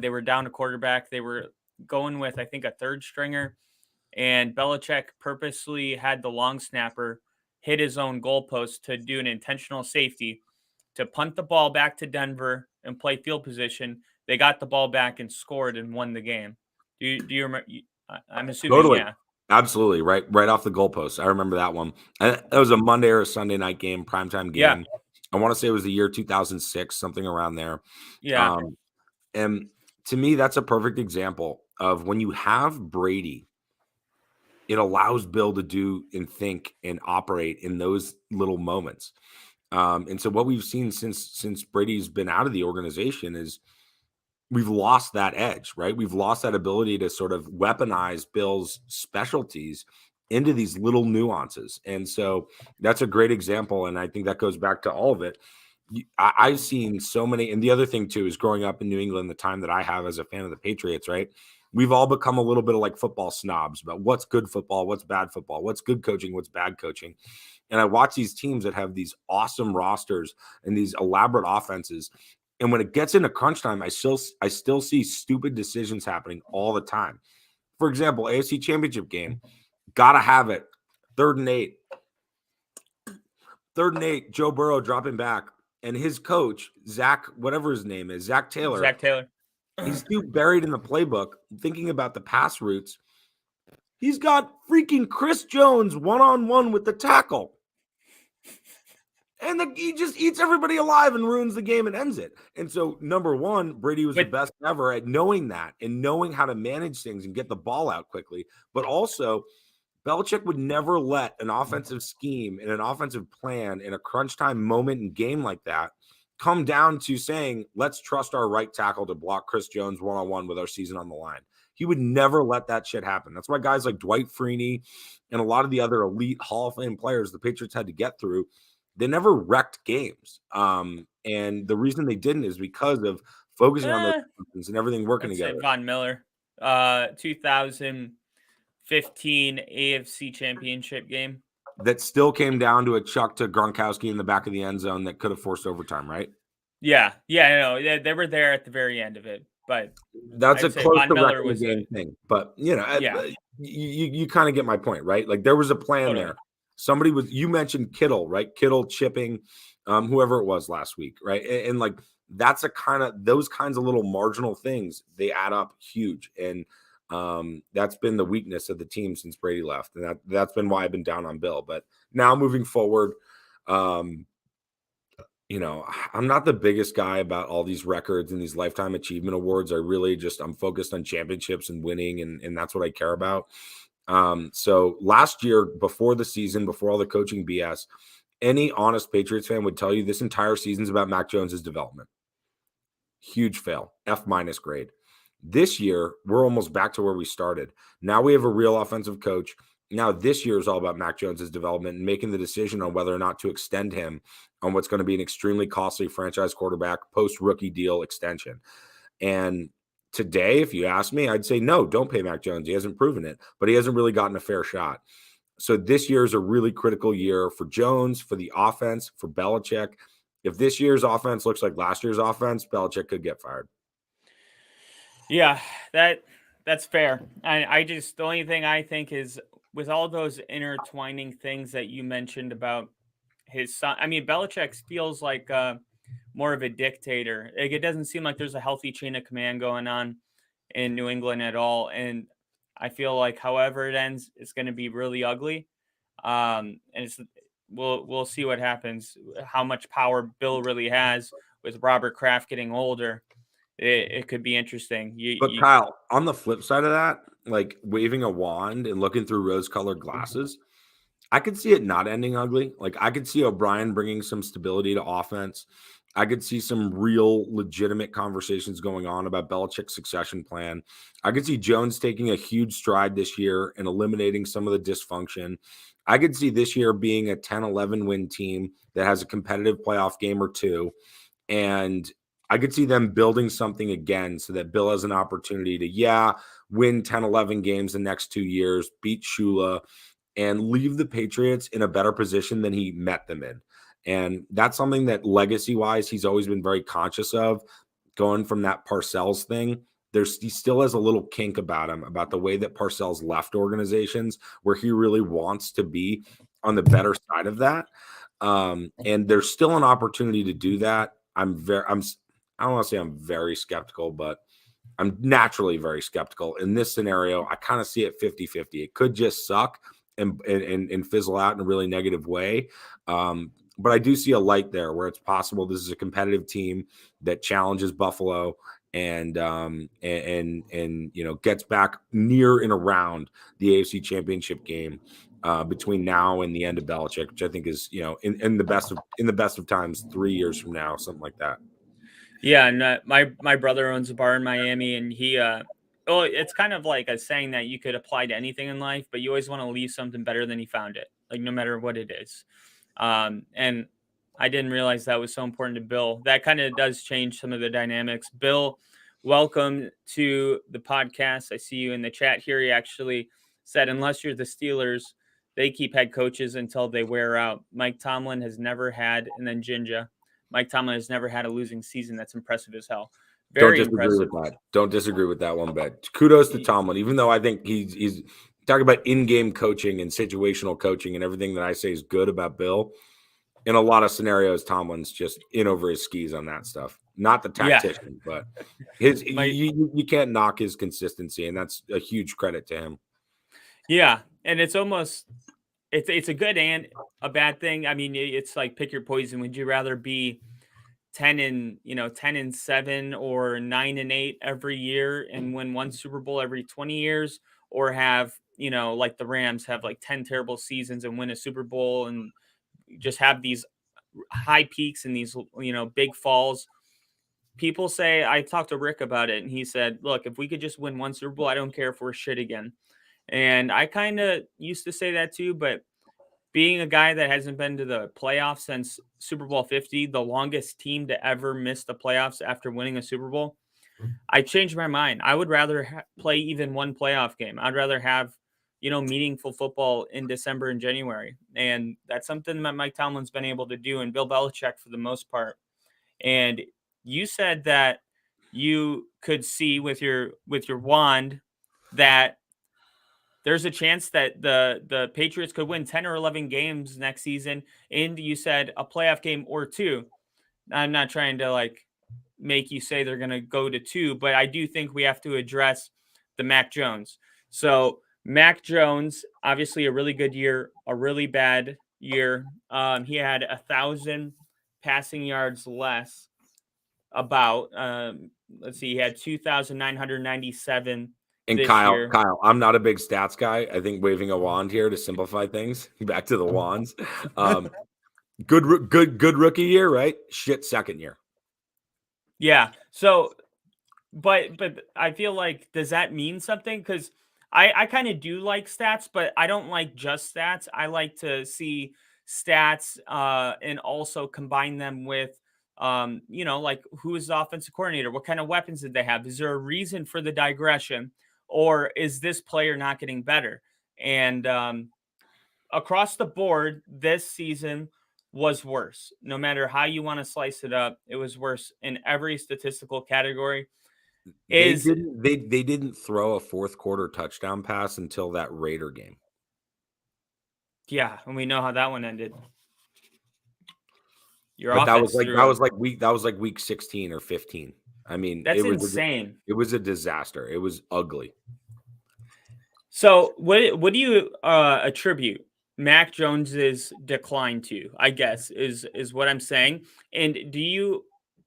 They were down a quarterback. They were going with, I think, a third stringer. And Belichick purposely had the long snapper hit his own goalpost to do an intentional safety to punt the ball back to Denver and play field position. They got the ball back and scored and won the game. Do you remember? I'm assuming,
Totally.
yeah.
Absolutely. Right off the goalpost. I remember that one. And it was a Monday or a Sunday night game, primetime
Yeah.
game. I want to say it was the year 2006, something around there.
Yeah.
And to me, that's a perfect example of when you have Brady, it allows Bill to do and think and operate in those little moments. And so what we've seen since Brady's been out of the organization is we've lost that edge, right? We've lost that ability to sort of weaponize Bill's specialties into these little nuances. And so that's a great example. And I think that goes back to all of it. I've seen so many. And the other thing, too, is growing up in New England, the time that I have as a fan of the Patriots, right? We've all become a little bit of like football snobs about what's good football, what's bad football, what's good coaching, what's bad coaching. And I watch these teams that have these awesome rosters and these elaborate offenses. And when it gets into crunch time, I still see stupid decisions happening all the time. For example, AFC Championship game, gotta have it. 3rd and 8. 3rd and 8, Joe Burrow dropping back. And his coach, Zach, whatever his name is, Zach Taylor, he's too buried in the playbook thinking about the pass routes. He's got freaking Chris Jones one-on-one with the tackle. And he just eats everybody alive and ruins the game and ends it. And so, number one, Brady was the best ever at knowing that and knowing how to manage things and get the ball out quickly. But also, Belichick would never let an offensive scheme and an offensive plan in a crunch time moment and game like that come down to saying, let's trust our right tackle to block Chris Jones one-on-one with our season on the line. He would never let that shit happen. That's why guys like Dwight Freeney and a lot of the other elite Hall of Fame players the Patriots had to get through, they never wrecked games. And the reason they didn't is because of focusing on those and everything working together.
Von Miller, 2015 AFC Championship game.
That still came down to a chuck to Gronkowski in the back of the end zone that could have forced overtime, right?
Yeah, I know. They were there at the very end of it, but
that's
I'd
a close
Von
to
Miller
wrecking
was
the game thing. But you kind of get my point, right? Like there was a plan
Totally.
there. Somebody you mentioned Kittle, right? Kittle chipping, whoever it was last week, right? And like that's those kinds of little marginal things, they add up huge. And that's been the weakness of the team since Brady left. And that's been why I've been down on Bill. But now moving forward, I'm not the biggest guy about all these records and these lifetime achievement awards. I'm focused on championships and winning, and that's what I care about. So last year, before the season, before all the coaching BS, any honest Patriots fan would tell you this entire season's about Mac Jones's development. Huge fail, F- grade. This year, we're almost back to where we started. Now we have a real offensive coach. Now this year is all about Mac Jones's development and making the decision on whether or not to extend him on what's going to be an extremely costly franchise quarterback post-rookie deal extension. And today, if you ask me, I'd say no, don't pay Mac Jones. He hasn't proven it, but he hasn't really gotten a fair shot. So this year is a really critical year for Jones, for the offense, for Belichick. If this year's offense looks like last year's offense, Belichick could get fired.
Yeah, that's fair. The only thing I think is with all those intertwining things that you mentioned about his son. I mean, Belichick feels like more of a dictator. Like it doesn't seem like there's a healthy chain of command going on in New England at all. And I feel like however it ends, it's going to be really ugly. And we'll see what happens. How much power Bill really has with Robert Kraft getting older. It could be interesting.
But Kyle, on the flip side of that, like waving a wand and looking through rose-colored glasses, I could see it not ending ugly. Like I could see O'Brien bringing some stability to offense. I could see some real legitimate conversations going on about Belichick's succession plan. I could see Jones taking a huge stride this year and eliminating some of the dysfunction. I could see this year being a 10-11 win team that has a competitive playoff game or two. And I could see them building something again so that Bill has an opportunity to, win 10-11 games the next 2 years, beat Shula, and leave the Patriots in a better position than he met them in. And that's something that legacy-wise, he's always been very conscious of, going from that Parcells thing. He still has a little kink about him, about the way that Parcells left organizations, where he really wants to be on the better side of that. And there's still an opportunity to do that. I don't want to say I'm very skeptical, but I'm naturally very skeptical. In this scenario, I kind of see it 50-50. It could just suck and fizzle out in a really negative way. But I do see a light there where it's possible this is a competitive team that challenges Buffalo and gets back near and around the AFC Championship game between now and the end of Belichick, which I think is, in the best of times, 3 years from now, something like that.
Yeah, and my brother owns a bar in Miami, and it's kind of like a saying that you could apply to anything in life, but you always want to leave something better than you found it, like no matter what it is. And I didn't realize that was so important to Bill. That kind of does change some of the dynamics. Bill, welcome to the podcast. I see you in the chat here. He actually said, unless you're the Steelers, they keep head coaches until they wear out. Mike Tomlin has never had, and then Jinja. Mike Tomlin has never had a losing season. That's impressive as hell. Very impressive.
Don't disagree with that one bit. Kudos to Tomlin, even though I think he's talking about in-game coaching and situational coaching and everything that I say is good about Bill. In a lot of scenarios, Tomlin's just in over his skis on that stuff. Not the tactician, but you can't knock his consistency, and that's a huge credit to him.
Yeah, and it's almost it's a good and a bad thing. I mean, it's like pick your poison. Would you rather be 10-7 or 9-8 every year and win one Super Bowl every 20 years, or have, like the Rams have like 10 terrible seasons and win a Super Bowl and just have these high peaks and these, big falls? People say, I talked to Rick about it, and he said, look, if we could just win one Super Bowl, I don't care if we're shit again. And I kind of used to say that too, but being a guy that hasn't been to the playoffs since Super Bowl 50, the longest team to ever miss the playoffs after winning a Super Bowl, I changed my mind. I would rather play even one playoff game. I'd rather have, meaningful football in December and January. And that's something that Mike Tomlin's been able to do, and Bill Belichick for the most part. And you said that you could see with your wand that there's a chance that the Patriots could win 10 or 11 games next season. And you said a playoff game or two. I'm not trying to make you say they're going to go to 2, but I do think we have to address the Mac Jones. So Mac Jones, obviously a really good year, a really bad year. He had 1,000 passing yards less about, let's see, he had 2,997.
And Kyle, I'm not a big stats guy. I think waving a wand here to simplify things. Back to the wands. Good rookie year, right? Shit second year.
Yeah. So, but I feel like, does that mean something? Because I kind of do like stats, but I don't like just stats. I like to see stats and also combine them with, like who is the offensive coordinator? What kind of weapons did they have? Is there a reason for the digression? Or is this player not getting better? And across the board, this season was worse. No matter how you want to slice it up, it was worse in every statistical category.
They didn't throw a fourth quarter touchdown pass until that Raider game.
Yeah, and we know how that one ended.
That was like week 16 or 15. I mean,
that's insane.
It was a disaster. It was ugly.
So what do you attribute Mac Jones's decline to, I guess, is what I'm saying. And do you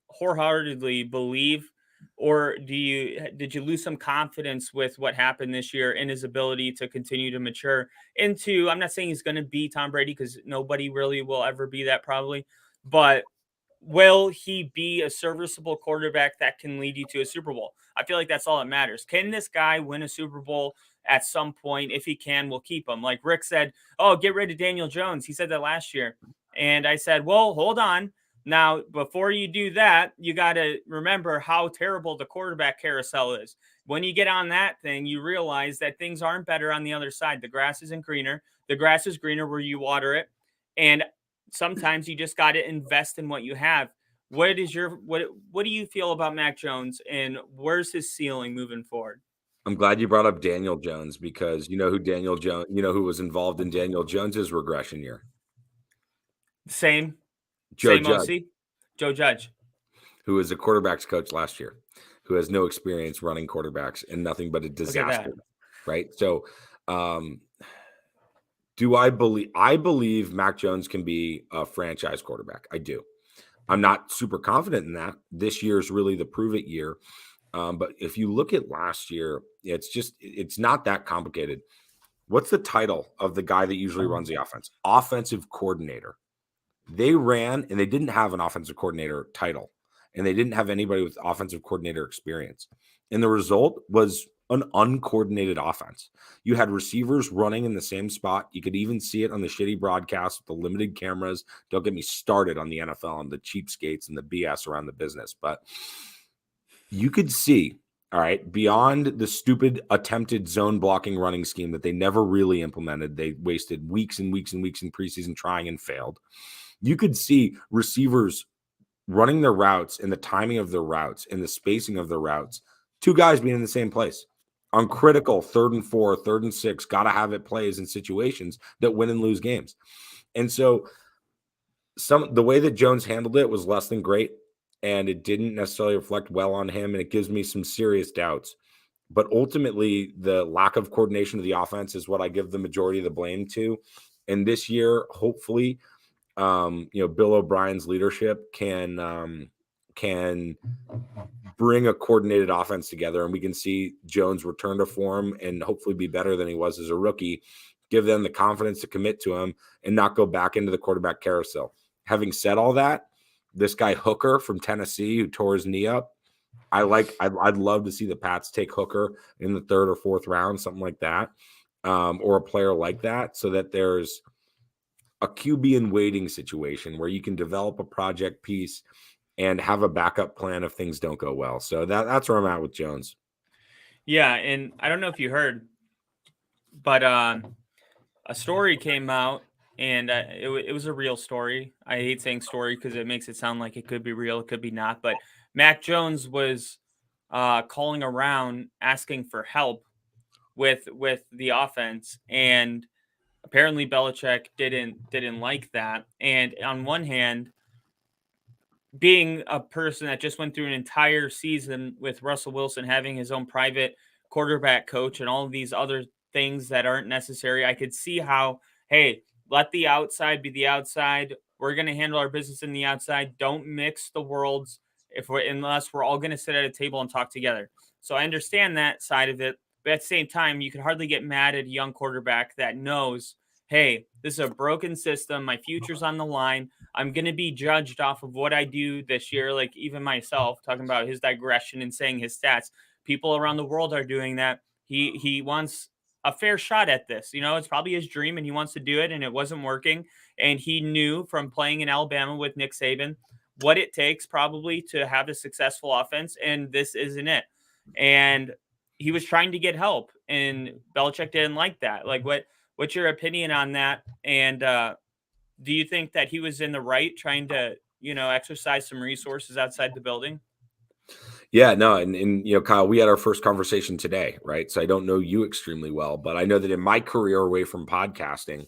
wholeheartedly believe, or did you lose some confidence with what happened this year in his ability to continue to mature into? I'm not saying he's going to be Tom Brady because nobody really will ever be that probably, but will he be a serviceable quarterback that can lead you to a Super Bowl? I feel like that's all that matters. Can this guy win a Super Bowl at some point? If he can, we'll keep him. Like Rick said, oh, get rid of Daniel Jones. He said that last year. And I said, well, hold on. Now, before you do that, you got to remember how terrible the quarterback carousel is. When you get on that thing, you realize that things aren't better on the other side. The grass isn't greener. The grass is greener where you water it. And sometimes you just got to invest in what you have. What do you feel about Mac Jones, and where's his ceiling moving forward?
I'm glad you brought up Daniel Jones, because you know who Daniel Jones, who was involved in Daniel Jones's regression year?
Same
Joe
same
Judge,
OC, Joe Judge.
who was a quarterbacks coach last year, who has no experience running quarterbacks and nothing but a
Look at that.
disaster. Right. So, I believe Mac Jones can be a franchise quarterback. I do. I'm not super confident in that. This year is really the prove it year. But if you look at last year, it's not that complicated. What's the title of the guy that usually runs the offense? Offensive coordinator. They ran, and they didn't have an offensive coordinator title, and they didn't have anybody with offensive coordinator experience. And the result was an uncoordinated offense. You had receivers running in the same spot. You could even see it on the shitty broadcast with the limited cameras. Don't get me started on the NFL and the cheapskates and the BS around the business. But you could see, all right, beyond the stupid attempted zone blocking running scheme that they never really implemented. They wasted weeks and weeks and weeks in preseason trying and failed. You could see receivers running their routes and the timing of their routes and the spacing of their routes. Two guys being in the same place on critical 3rd and 4, 3rd and 6, got to have it plays in situations that win and lose games. And so the way that Jones handled it was less than great, and it didn't necessarily reflect well on him, and it gives me some serious doubts. But ultimately, the lack of coordination of the offense is what I give the majority of the blame to. And this year, hopefully, Bill O'Brien's leadership can bring a coordinated offense together, and we can see Jones return to form and hopefully be better than he was as a rookie. Give them the confidence to commit to him and not go back into the quarterback carousel. Having said all that, this guy Hooker from Tennessee, who tore his knee up, I'd love to see the Pats take Hooker in the 3rd or 4th round, something like that, or a player like that, so that there's a QB in waiting situation where you can develop a project piece and have a backup plan if things don't go well. So that's where I'm at with Jones.
Yeah, and I don't know if you heard, but a story came out, and it was a real story. I hate saying story because it makes it sound like it could be real, it could be not. But Mac Jones was calling around asking for help with the offense, and apparently Belichick didn't like that. And on one hand, being a person that just went through an entire season with Russell Wilson having his own private quarterback coach and all of these other things that aren't necessary, I could see how, hey, let the outside be the outside. We're going to handle our business in the outside. Don't mix the worlds unless we're all going to sit at a table and talk together. So I understand that side of it. But at the same time, you can hardly get mad at a young quarterback that knows, hey, this is a broken system. My future's on the line. I'm going to be judged off of what I do this year. Like even myself, talking about his digression and saying his stats, people around the world are doing that. He wants a fair shot at this. It's probably his dream and he wants to do it, and it wasn't working. And he knew from playing in Alabama with Nick Saban what it takes probably to have a successful offense, and this isn't it. And he was trying to get help, and Belichick didn't like that. Like what's your opinion on that? And do you think that he was in the right trying to, exercise some resources outside the building?
Yeah, no, and Kyle, we had our first conversation today, right? So I don't know you extremely well, but I know that in my career away from podcasting,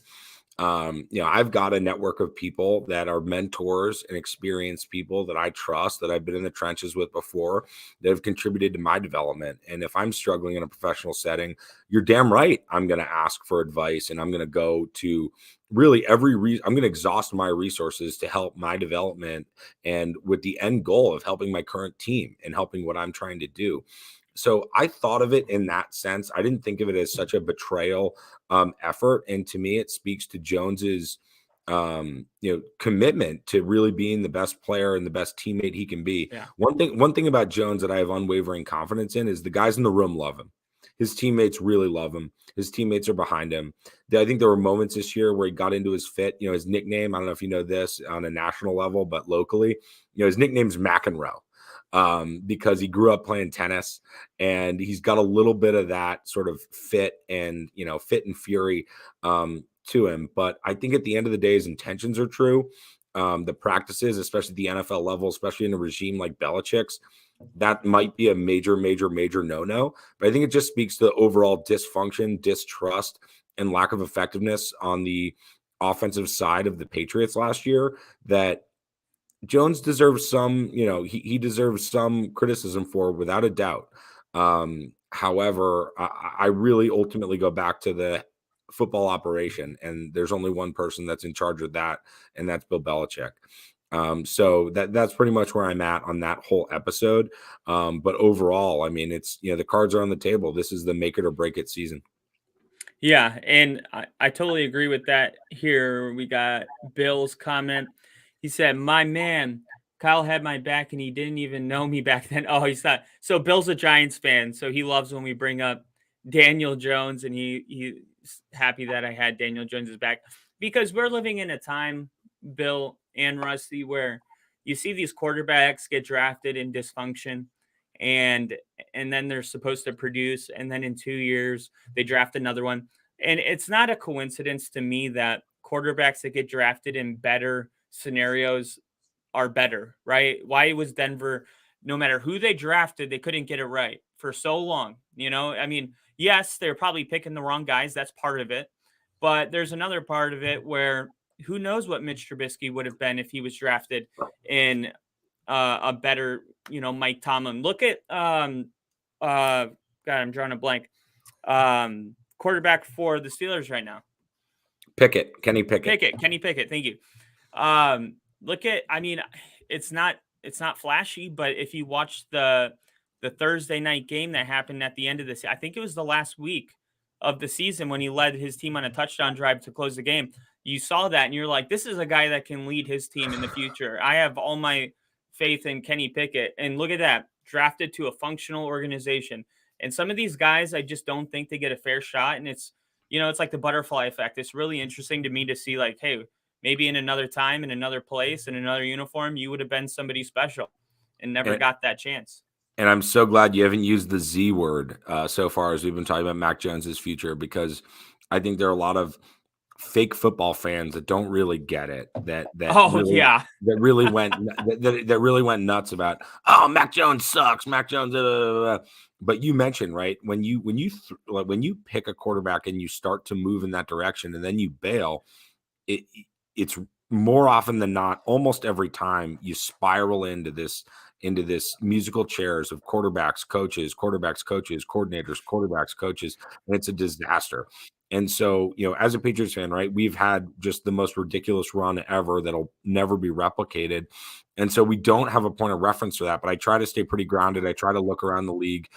I've got a network of people that are mentors and experienced people that I trust, that I've been in the trenches with before, that have contributed to my development. And if I'm struggling in a professional setting, you're damn right I'm going to ask for advice, and I'm going to go to really I'm going to exhaust my resources to help my development, and with the end goal of helping my current team and helping what I'm trying to do. So I thought of it in that sense. I didn't think of it as such a betrayal effort. And to me, it speaks to Jones's commitment to really being the best player and the best teammate he can be.
Yeah.
One thing about Jones that I have unwavering confidence in is the guys in the room love him. His teammates really love him. His teammates are behind him. I think there were moments this year where he got into his fit. His nickname, I don't know if you know this on a national level, but locally, his nickname's McEnroe. Because he grew up playing tennis, and he's got a little bit of that sort of fit and fury to him. But I think at the end of the day, his intentions are true. The practices, especially at the NFL level, especially in a regime like Belichick's, that might be a major no-no. But I think it just speaks to the overall dysfunction, distrust, and lack of effectiveness on the offensive side of the Patriots last year, that Jones deserves some, he deserves some criticism for, without a doubt. However, I really ultimately go back to the football operation, and there's only one person that's in charge of that, and that's Bill Belichick. So that's pretty much where I'm at on that whole episode. But overall, I mean, it's, the cards are on the table. This is the make it or break it season.
Yeah, and I totally agree with that. Here we got Bill's comment. He said, "My man, Kyle had my back and he didn't even know me back then." Oh, he's not. So Bill's a Giants fan, so he loves when we bring up Daniel Jones, and he's happy that I had Daniel Jones's back, because we're living in a time, Bill and Rusty, where you see these quarterbacks get drafted in dysfunction, and then they're supposed to produce, and then in 2 years they draft another one. And it's not a coincidence to me that quarterbacks that get drafted in better scenarios are better, right? Why was Denver, no matter who they drafted, they couldn't get it right for so long? I mean, yes, they're probably picking the wrong guys. That's part of it. But there's another part of it where who knows what Mitch Trubisky would have been if he was drafted in a better, Mike Tomlin. Look at God, I'm drawing a blank. Quarterback for the Steelers right now.
Kenny Pickett.
Kenny Pickett. Thank you. Look at, I mean, it's not flashy, but if you watch the Thursday night game that happened at the end of this, I think it was the last week of the season when he led his team on a touchdown drive to close the game. You saw that and you're like, this is a guy that can lead his team in the future. I have all my faith in Kenny Pickett. And look at that, drafted to a functional organization. And some of these guys, I just don't think they get a fair shot. And it's, it's like the butterfly effect. It's really interesting to me to see, like, hey, maybe in another time, in another place, in another uniform, you would have been somebody special and never got that chance.
And I'm so glad you haven't used the Z word so far as we've been talking about Mac Jones's future, because I think there are a lot of fake football fans that don't really get it. That really went that really went nuts about, oh, Mac Jones sucks. Mac Jones. But you mentioned, right, when you pick a quarterback and you start to move in that direction and then you bail, it's more often than not, almost every time, you spiral into this musical chairs of quarterbacks, coaches, coordinators, quarterbacks, coaches, and it's a disaster. And so, as a Patriots fan, right, we've had just the most ridiculous run ever that'll never be replicated. And so we don't have a point of reference for that, but I try to stay pretty grounded. I try to look around the league,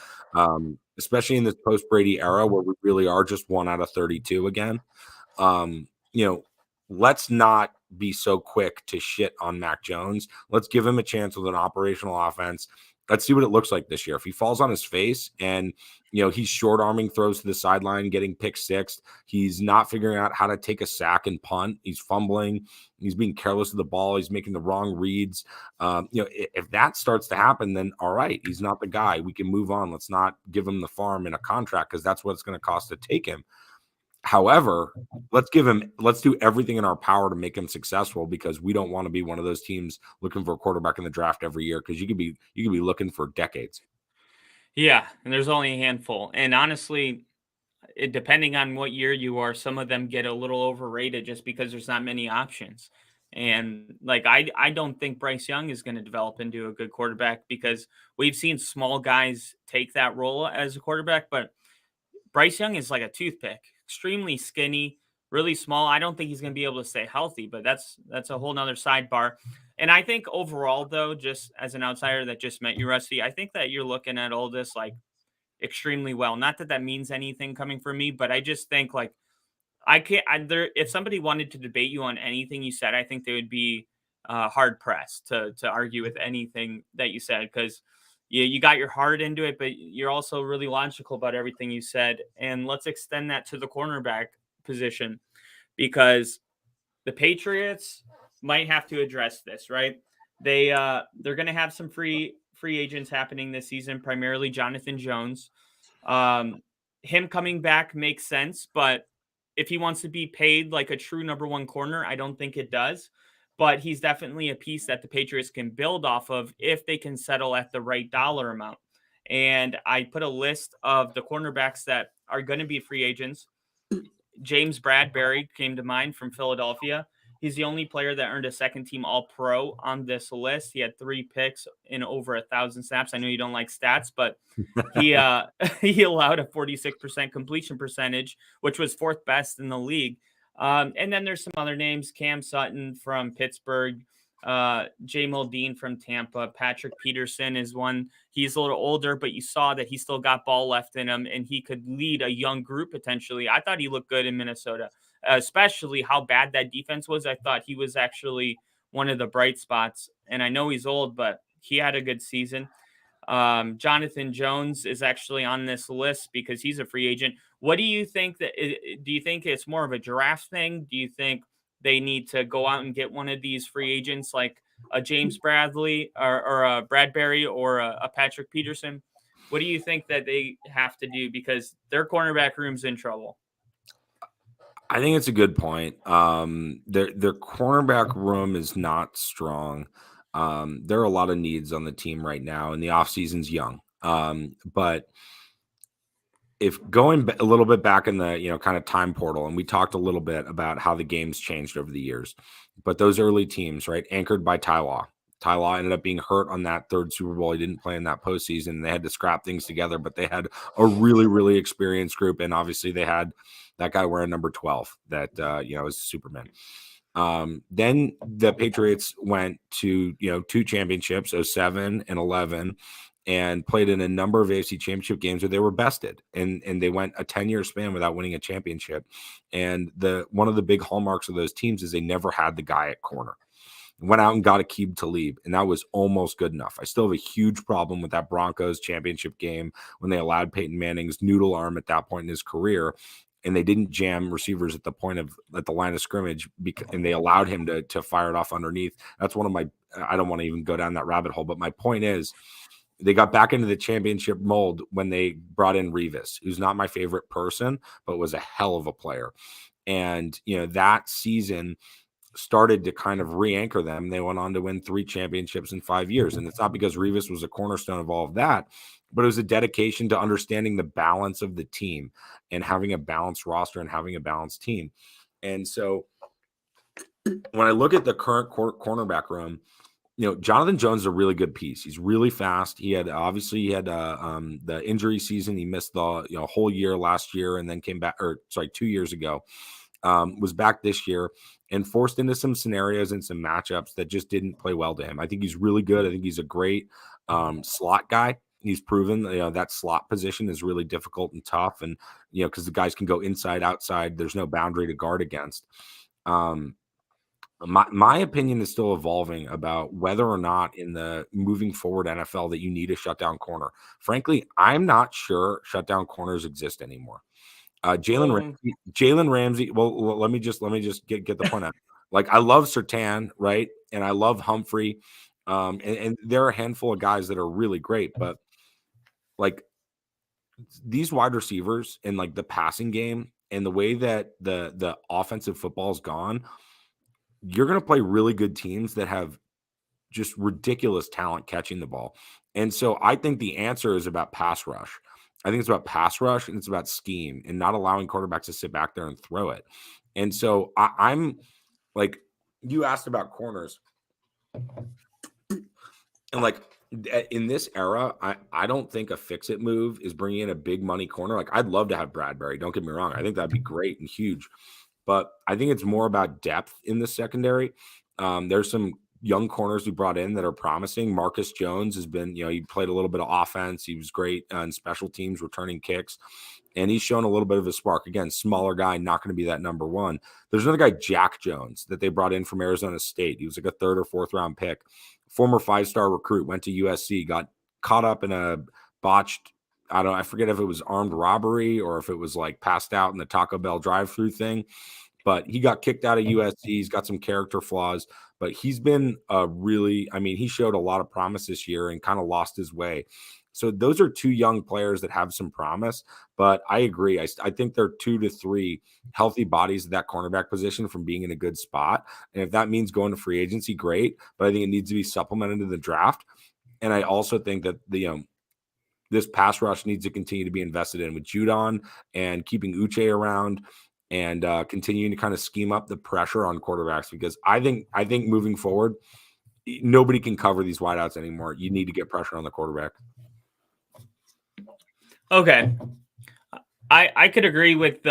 especially in this post-Brady era where we really are just 1 out of 32 again. Let's not be so quick to shit on Mac Jones. Let's give him a chance with an operational offense. Let's see what it looks like this year. If he falls on his face and, he's short arming throws to the sideline, getting pick six, he's not figuring out how to take a sack and punt, he's fumbling, he's being careless with the ball, he's making the wrong reads. If that starts to happen, then all right, he's not the guy. We can move on. Let's not give him the farm in a contract, because that's what it's going to cost to take him. However, let's do everything in our power to make him successful, because we don't want to be one of those teams looking for a quarterback in the draft every year, because you could be looking for decades.
Yeah, and there's only a handful. And honestly, depending on what year you are, some of them get a little overrated just because there's not many options. And like I don't think Bryce Young is going to develop into a good quarterback because we've seen small guys take that role as a quarterback, but Bryce Young is like a toothpick, extremely skinny, really small. I don't think he's going to be able to stay healthy, but that's a whole nother sidebar. And I think overall, though, just as an outsider that just met you, Rusty, I think that you're looking at all this like extremely well. Not that that means anything coming from me, but I just think like I can't. There, if somebody wanted to debate you on anything you said, I think they would be hard pressed to argue with anything that you said because you got your heart into it, but you're also really logical about everything you said. And let's extend that to the cornerback position because the Patriots might have to address this, right? They're going to have some free agents happening this season, primarily Jonathan Jones. Um, him coming back makes sense, but if he wants to be paid like a true number one corner, I don't think it does. But he's definitely a piece that the Patriots can build off of if they can settle at the right dollar amount. And I put a list of the cornerbacks that are going to be free agents. James Bradbury came to mind from Philadelphia. He's the only player that earned a second team All Pro on this list. He had 3 picks in over 1,000 snaps. I know you don't like stats, but he he allowed a 46% completion percentage, which was 4th best in the league. And then there's some other names: Cam Sutton from Pittsburgh, Jay Muldean from Tampa, Patrick Peterson is one. He's a little older, but you saw that he still got ball left in him, and he could lead a young group potentially. I thought he looked good in Minnesota, especially how bad that defense was. I thought he was actually one of the bright spots. And I know he's old, but he had a good season. Jonathan Jones is actually on this list because he's a free agent. What do you think do you think it's more of a draft thing? Do you think they need to go out and get one of these free agents like a James Bradley or a Bradbury or a Patrick Peterson? What do you think that they have to do because their cornerback room's in trouble?
I think it's a good point. Their cornerback room is not strong. There are a lot of needs on the team right now, and the offseason's young. But if going a little bit back in the kind of time portal, and we talked a little bit about how the game's changed over the years, but those early teams, right, anchored by Ty Law. Ty Law ended up being hurt on that 3rd Super Bowl. He didn't play in that postseason. They had to scrap things together, but they had a really, really experienced group, and obviously they had that guy wearing number 12 that is Superman. Then the Patriots went to 2 championships, 07 and 11, and played in a number of AFC championship games where they were bested, and they went a 10-year span without winning a championship. And one of the big hallmarks of those teams is they never had the guy at corner. Went out and got Aqib Talib, and that was almost good enough. I still have a huge problem with that Broncos championship game when they allowed Peyton Manning's noodle arm at that point in his career, and they didn't jam receivers at the line of scrimmage, and they allowed him to fire it off underneath. That's one of my – I don't want to even go down that rabbit hole, but my point is they got back into the championship mold when they brought in Revis, who's not my favorite person, but was a hell of a player. And, that season – started to kind of re-anchor them. They went on to win 3 championships in 5 years. And it's not because Revis was a cornerstone of all of that, but it was a dedication to understanding the balance of the team and having a balanced roster and having a balanced team. And so when I look at the current cornerback room, Jonathan Jones is a really good piece. He's really fast. He had the injury season. He missed the whole year last year and then came back, 2 years ago. Was back this year and forced into some scenarios and some matchups that just didn't play well to him. I think he's really good. I think he's a great slot guy. He's proven that slot position is really difficult and tough, and because the guys can go inside, outside. There's no boundary to guard against. My opinion is still evolving about whether or not in the moving forward NFL that you need a shutdown corner. Frankly, I'm not sure shutdown corners exist anymore. Jalen Ramsey. Well, let me just get the point out. Like, I love Surtain, right, and I love Humphrey, and there are a handful of guys that are really great, but like these wide receivers in like the passing game and the way that the offensive football is gone, you're going to play really good teams that have just ridiculous talent catching the ball. And so I think the answer is about pass rush. I think it's about pass rush and it's about scheme and not allowing quarterbacks to sit back there and throw it. And so I'm like, you asked about corners. And like in this era, I don't think a fix-it move is bringing in a big money corner. Like I'd love to have Bradbury. Don't get me wrong. I think that'd be great and huge. But I think it's more about depth in the secondary. There's some young corners we brought in that are promising. Marcus Jones has been, he played a little bit of offense. He was great on special teams, returning kicks. And he's shown a little bit of a spark. Again, smaller guy, not going to be that number one. There's another guy, Jack Jones, that they brought in from Arizona State. He was like a 3rd or 4th round pick. Former 5-star recruit, went to USC, got caught up in a botched, I forget if it was armed robbery or if it was like passed out in the Taco Bell drive-through thing. But he got kicked out of USC. He's got some character flaws, but he's been he showed a lot of promise this year and kind of lost his way. So those are 2 young players that have some promise, but I agree. I think they're 2 to 3 healthy bodies at that cornerback position from being in a good spot. And if that means going to free agency, great, but I think it needs to be supplemented to the draft. And I also think that this pass rush needs to continue to be invested in with Judon and keeping Uche around and continuing to kind of scheme up the pressure on quarterbacks, because I think moving forward, nobody can cover these wideouts anymore. You need to get pressure on the quarterback.
Okay. I could agree with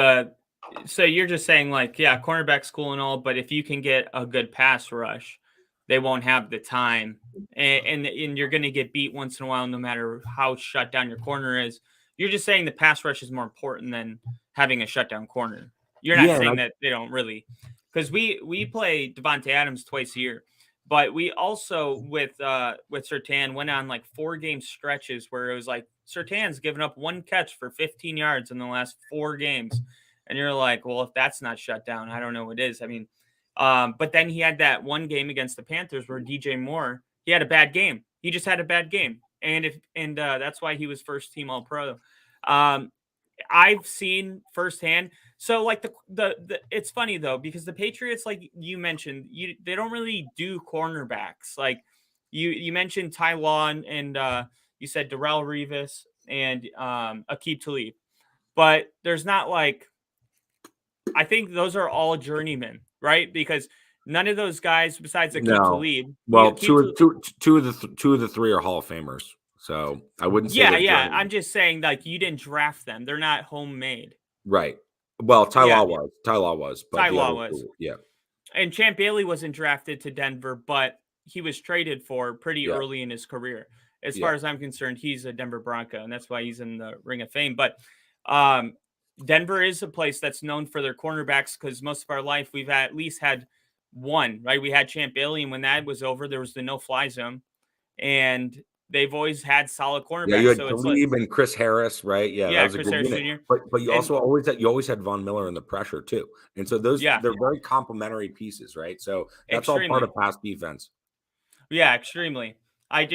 so you're just saying like, yeah, cornerback's cool and all, but if you can get a good pass rush, they won't have the time and you're going to get beat once in a while, no matter how shut down your corner is. You're just saying the pass rush is more important than having a shutdown corner. You're not saying that they don't really, because we play Devontae Adams twice a year. But we also with Surtain went on like 4-game stretches where it was like Surtain's given up 1 catch for 15 yards in the last 4 games. And you're like, well, if that's not shut down, I don't know what is. I mean, but then he had that 1 game against the Panthers where DJ Moore, he had a bad game. He just had a bad game. And that's why he was first team all pro. I've seen firsthand. So like the it's funny though, because the Patriots, like you mentioned, they don't really do cornerbacks. Like you mentioned Ty Law and you said Darrelle Revis and Aqib Talib, but there's not like, I think those are all journeymen, right? Because none of those guys besides Aqib Talib.
Well, two of the 3 are Hall of Famers. So I wouldn't say
yeah. I'm just saying, like, you didn't draft them. They're not homemade.
Right. Well, Ty Law was. But
Ty Law was.
2, yeah.
And Champ Bailey wasn't drafted to Denver, but he was traded for pretty early in his career. As far as I'm concerned, he's a Denver Bronco, and that's why he's in the Ring of Fame. But Denver is a place that's known for their cornerbacks, because most of our life we've at least had one, right? We had Champ Bailey, and when that was over, there was the no-fly zone. And they've always had solid cornerbacks.
Yeah, you had Talib and Chris Harris, right? Yeah, that was
Chris
a good
Harris
unit.
Jr.
But you always had Von Miller in the pressure too, and so they're very complementary pieces, right? So that's all part of pass defense.
Yeah, extremely. I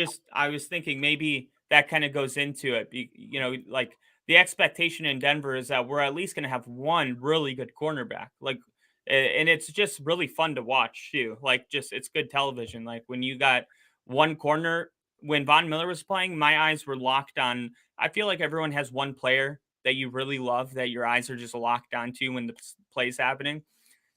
was thinking maybe that kind of goes into it. Like the expectation in Denver is that we're at least going to have one really good cornerback, like, and it's just really fun to watch too. Like, just it's good television. Like when you got one corner. When Von Miller was playing, my eyes were locked on. I feel like everyone has one player that you really love that your eyes are just locked onto when the play's happening.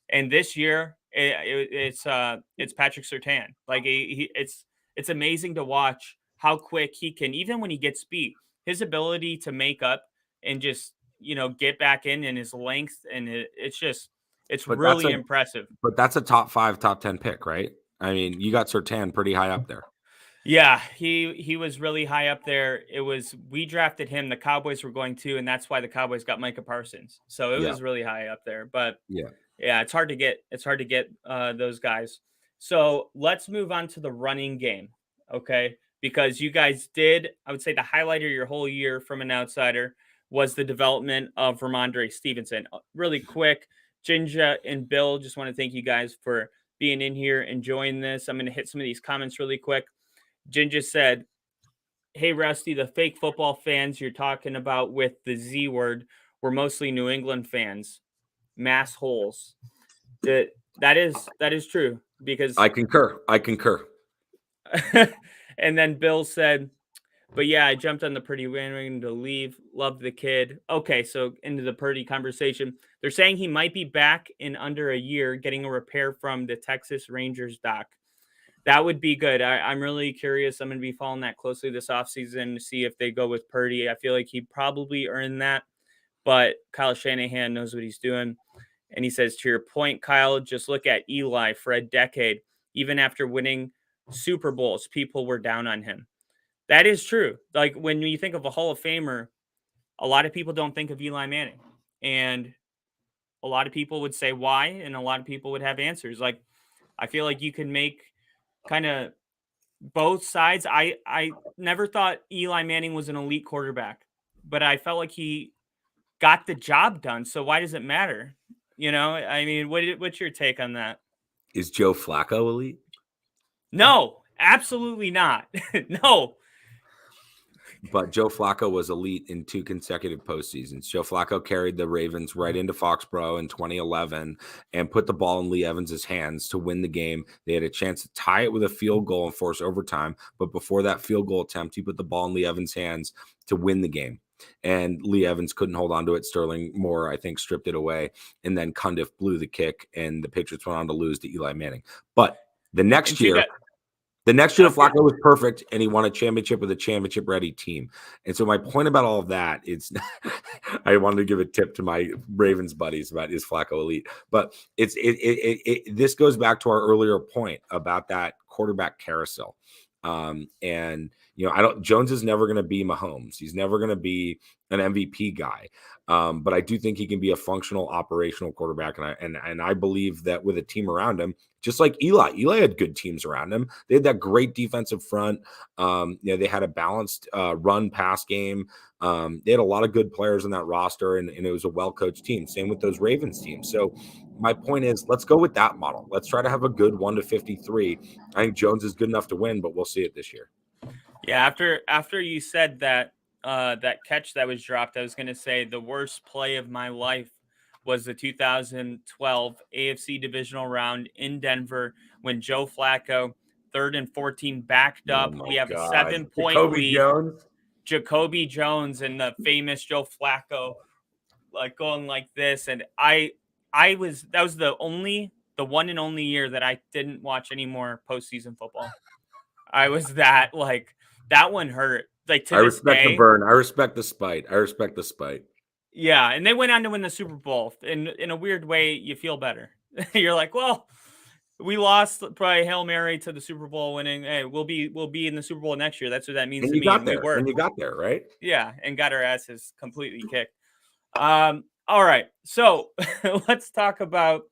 And this year, it's Patrick Surtain. Like it's amazing to watch how quick he can, even when he gets beat, his ability to make up and just get back in, and his length, and it's really impressive.
But that's a top 5, top 10 pick, right? I mean, you got Surtain pretty high up there.
Yeah, he was really high up there. We drafted him. The Cowboys were going to, and that's why the Cowboys got Micah Parsons. So it was really high up there. But yeah, it's hard to get those guys. So let's move on to the running game, okay? Because you guys did, I would say, the highlight of your whole year from an outsider was the development of Ramondre Stevenson. Really quick, Jinja and Bill, just want to thank you guys for being in here, enjoying this. I'm going to hit some of these comments really quick. Ginger said, hey, Rusty, the fake football fans you're talking about with the Z word were mostly New England fans. Mass holes. That is true, because
I concur.
And then Bill said, But yeah, I jumped on the Purdy bandwagon to leave. Love the kid. Okay, so into the Purdy conversation. They're saying he might be back in under a year, getting a repair from the Texas Rangers doc. That would be good. I'm really curious. I'm going to be following that closely this offseason to see if they go with Purdy. I feel like he probably earned that, but Kyle Shanahan knows what he's doing. And he says, to your point, Kyle, just look at Eli for a decade. Even after winning Super Bowls, people were down on him. That is true. Like when you think of a Hall of Famer, a lot of people don't think of Eli Manning. And a lot of people would say why, and a lot of people would have answers. Like I feel like you can make kind of both sides. I never thought Eli Manning was an elite quarterback, but I felt like he got the job done. So why does it matter? I mean, what's your take on that?
Is Joe Flacco elite?
No, absolutely not. No.
But Joe Flacco was elite in 2 consecutive postseasons. Joe Flacco carried the Ravens right into Foxborough in 2011 and put the ball in Lee Evans' hands to win the game. They had a chance to tie it with a field goal and force overtime. But before that field goal attempt, he put the ball in Lee Evans' hands to win the game. And Lee Evans couldn't hold on to it. Sterling Moore, I think, stripped it away. And then Cundiff blew the kick, and the Patriots went on to lose to Eli Manning. But the next year, Flacco was perfect, and he won a championship with a championship-ready team. And so my point about all of that is I wanted to give a tip to my Ravens buddies about is Flacco elite. But this goes back to our earlier point about that quarterback carousel. And Jones is never going to be Mahomes. He's never going to be an MVP guy. But I do think he can be a functional, operational quarterback. And I believe that with a team around him, just like Eli had good teams around him. They had that great defensive front. They had a balanced run pass game. They had a lot of good players in that roster, and it was a well-coached team. Same with those Ravens teams. So my point is, let's go with that model. Let's try to have a good 1-53. I think Jones is good enough to win, but we'll see it this year.
Yeah, after you said that that catch that was dropped, I was going to say the worst play of my life was the 2012 AFC divisional round in Denver when Joe Flacco, 3rd and 14, backed up. We have a 7-point lead. Jacoby Jones and the famous Joe Flacco like going like this. And that was the one and only year that I didn't watch any more postseason football. I was that one hurt. Like to
I
this
respect
day,
the burn. I respect the spite.
Yeah, and they went on to win the Super Bowl. In a weird way, you feel better. You're like, well, we lost probably Hail Mary to the Super Bowl winning. Hey, we'll be in the Super Bowl next year. That's what that means to me.
And you got there, right?
Yeah, and got our asses completely kicked. All right, so let's talk about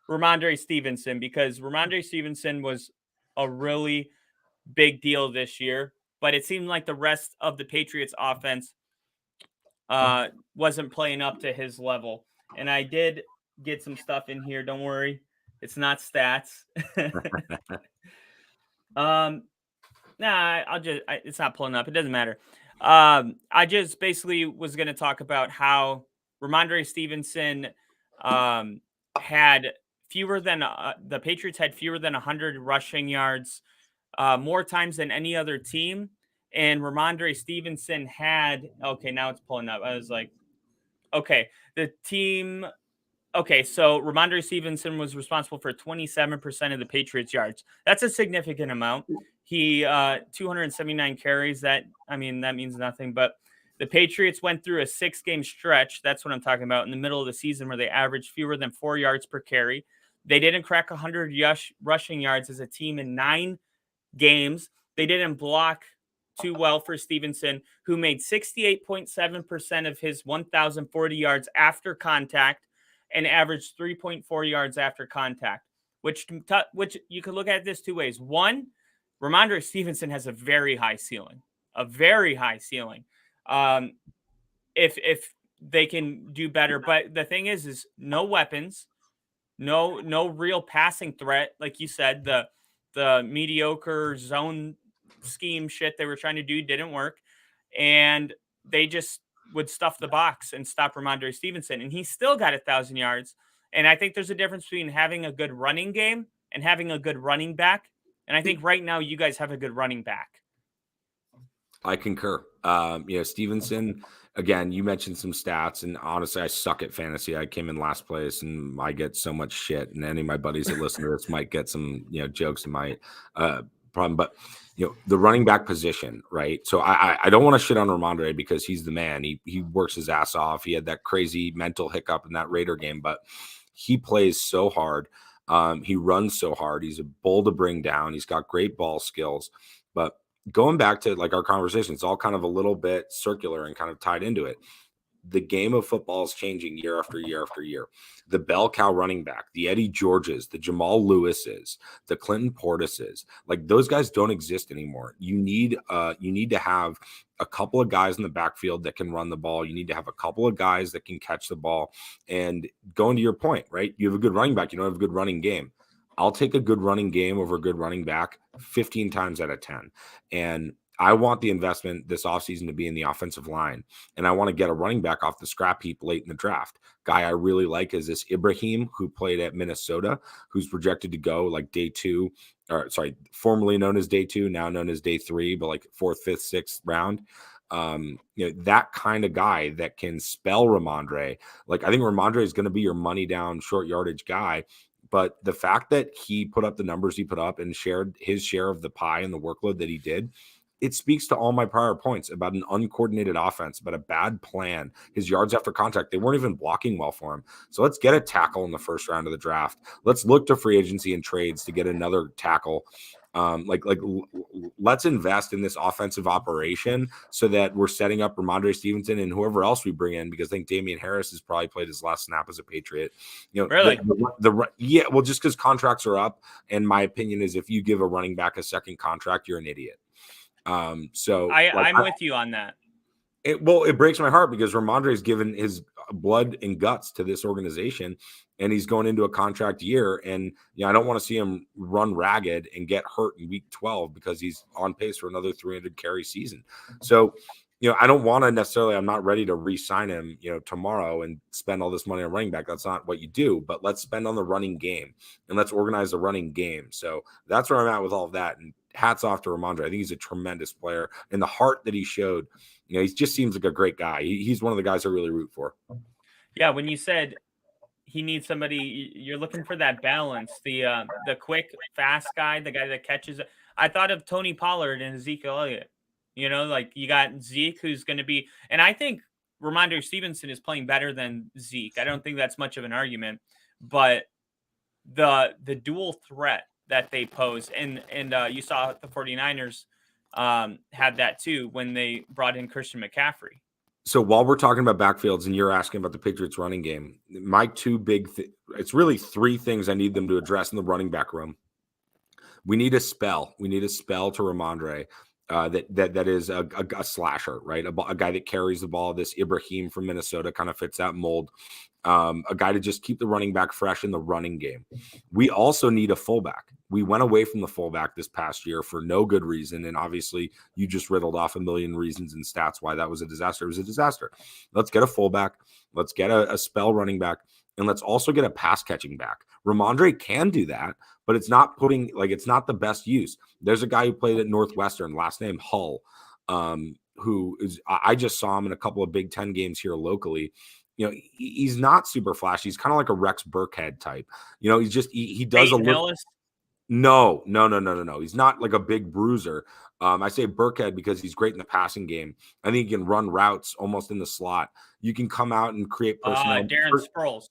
Ramondre Stevenson, because Ramondre Stevenson was a really big deal this year, but it seemed like the rest of the Patriots offense wasn't playing up to his level. And I did get some stuff in here. Don't worry. It's not stats. It's not pulling up. It doesn't matter. I just basically was going to talk about how Ramondre Stevenson had the Patriots had fewer than 100 rushing yards more times than any other team. And Ramondre Stevenson had, okay, now it's pulling up. I was like, okay, so Ramondre Stevenson was responsible for 27% of the Patriots' yards. That's a significant amount. He 279 carries. That means nothing. But the Patriots went through a 6-game stretch. That's what I'm talking about in the middle of the season where they averaged fewer than 4 yards per carry. They didn't crack 100 rushing yards as a team in 9 games. They didn't block too well for Stevenson, who made 68.7% of his 1,040 yards after contact and averaged 3.4 yards after contact, which you could look at this 2 ways. One, Ramondre Stevenson has a very high ceiling. If they can do better. But the thing is no weapons, no real passing threat. Like you said, the mediocre zone scheme shit they were trying to do didn't work, and they just would stuff the box and stop Ramondre Stevenson, and he still got 1,000 yards. And I think there's a difference between having a good running game and having a good running back. And I think right now you guys have a good running back.
I concur. Stevenson, again, you mentioned some stats, and honestly, I suck at fantasy. I came in last place, and I get so much shit. And any of my buddies that listen to this might get some, jokes in my problem. But the running back position, right? So I don't want to shit on Ramondre because he's the man. He works his ass off. He had that crazy mental hiccup in that Raider game, but he plays so hard. He runs so hard. He's a bull to bring down. He's got great ball skills, but going back to like our conversation, it's all kind of a little bit circular and kind of tied into it. The game of football is changing year after year after year. The bell cow running back, the Eddie Georges, the Jamal Lewises, the Clinton Portises, like those guys don't exist anymore. You need to have a couple of guys in the backfield that can run the ball. You need to have a couple of guys that can catch the ball. And going to your point, right? You have a good running back. You don't have a good running game. I'll take a good running game over a good running back 15 times out of 10. And I want the investment this offseason to be in the offensive line. And I want to get a running back off the scrap heap late in the draft. Guy I really like is this Ibrahim, who played at Minnesota, who's projected to go like formerly known as day 2, now known as day 3, but like 4th, 5th, 6th round. That kind of guy that can spell Ramondre. Like, I think Ramondre is going to be your money down short yardage guy. But the fact that he put up the numbers he put up and shared his share of the pie and the workload that he did, it speaks to all my prior points about an uncoordinated offense, about a bad plan. His yards after contact, they weren't even blocking well for him. So let's get a tackle in the first round of the draft. Let's look to free agency and trades to get another tackle. Let's invest in this offensive operation so that we're setting up Ramondre Stevenson and whoever else we bring in, because I think Damian Harris has probably played his last snap as a Patriot.
Really?
Just because contracts are up, and my opinion is if you give a running back a second contract, you're an idiot. I'm
with you on that.
It breaks my heart because Ramondre's given his blood and guts to this organization, and he's going into a contract year. And I don't want to see him run ragged and get hurt in week 12 because he's on pace for another 300 carry season. So, I don't want to necessarily, I'm not ready to re-sign him, tomorrow and spend all this money on running back. That's not what you do, but let's spend on the running game and let's organize the running game. So that's where I'm at with all of that. And hats off to Ramondre. I think he's a tremendous player, and the heart that he showed, he just seems like a great guy. He's one of the guys I really root for.
Yeah. When you said he needs somebody, you're looking for that balance, the quick, fast guy, the guy that catches. I thought of Tony Pollard and Ezekiel Elliott. Like you got Zeke, who's going to be, and I think Ramondre Stevenson is playing better than Zeke. I don't think that's much of an argument, but the dual threat that they pose, and you saw the 49ers had that too when they brought in Christian McCaffrey.
So while we're talking about backfields and you're asking about the Patriots running game, my two big it's really three things I need them to address in the running back room. We need a spell. We need a spell to Ramondre. That is a slasher, right? A guy that carries the ball. This Ibrahim from Minnesota kind of fits that mold. A guy to just keep the running back fresh in the running game. We also need a fullback. We went away from the fullback this past year for no good reason. And obviously you just riddled off a million reasons and stats why that was a disaster. It was a disaster. Let's get a fullback. Let's get a spell running back. And let's also get a pass catching back. Ramondre can do that, but it's not it's not the best use. There's a guy who played at Northwestern, last name Hull, who is, I just saw him in a couple of Big Ten games here locally. He's not super flashy. He's kind of like a Rex Burkhead type. He's just, he does a little. No. He's not like a big bruiser. I say Burkhead because he's great in the passing game. I think he can run routes almost in the slot. You can come out and create personnel.
Darren Sproles.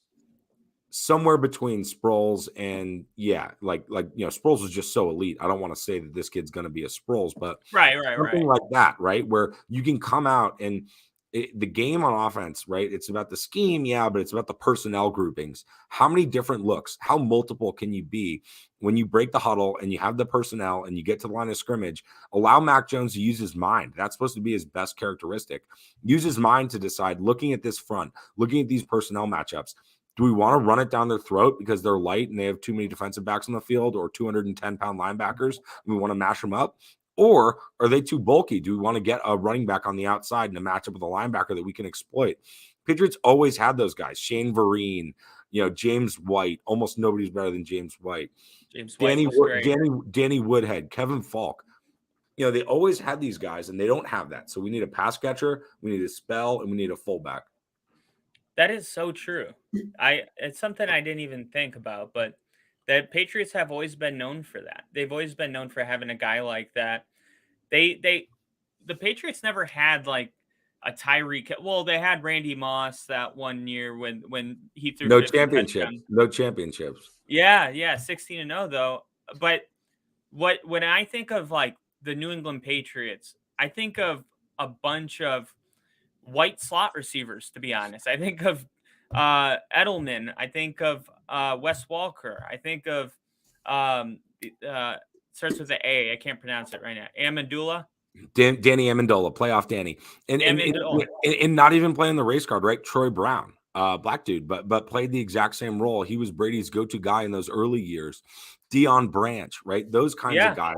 Somewhere between Sproles and Sproles was just so elite. I don't want to say that this kid's going to be a Sproles, but something like that, right? Where you can come out and the game on offense, right? It's about the scheme, but it's about the personnel groupings. How many different looks, how multiple can you be when you break the huddle and you have the personnel and you get to the line of scrimmage? Allow Mac Jones to use his mind. That's supposed to be his best characteristic. Use his mind to decide, looking at this front, looking at these personnel matchups, do we want to run it down their throat because they're light and they have too many defensive backs on the field or 210-pound linebackers and we want to mash them up? Or are they too bulky? Do we want to get a running back on the outside in a matchup with a linebacker that we can exploit? Patriots always had those guys. Shane Vereen, James White. Almost nobody's better than James White.
Danny
Woodhead, Kevin Falk. they always had these guys, and they don't have that. So we need a pass catcher, we need a spell, and we need a fullback.
That is so true. It's something I didn't even think about, but the Patriots have always been known for that. They've always been known for having a guy like that. They the Patriots never had like a Tyreek. Well, they had Randy Moss that one year when he threw
No
50
championships.
touchdowns.
No championships.
Yeah, 16-0 though. But when I think of like the New England Patriots, I think of a bunch of white slot receivers, to be honest. I think of Edelman. I think of Wes Walker. I think of uh, starts with the A. I can't pronounce it right now. Amendola.
Danny Amendola, playoff Danny,
Amendola.
and not even playing the race card, right? Troy Brown, black dude, but played the exact same role. He was Brady's go-to guy in those early years. Deion Branch, right? Those kinds of
Yeah.
guys,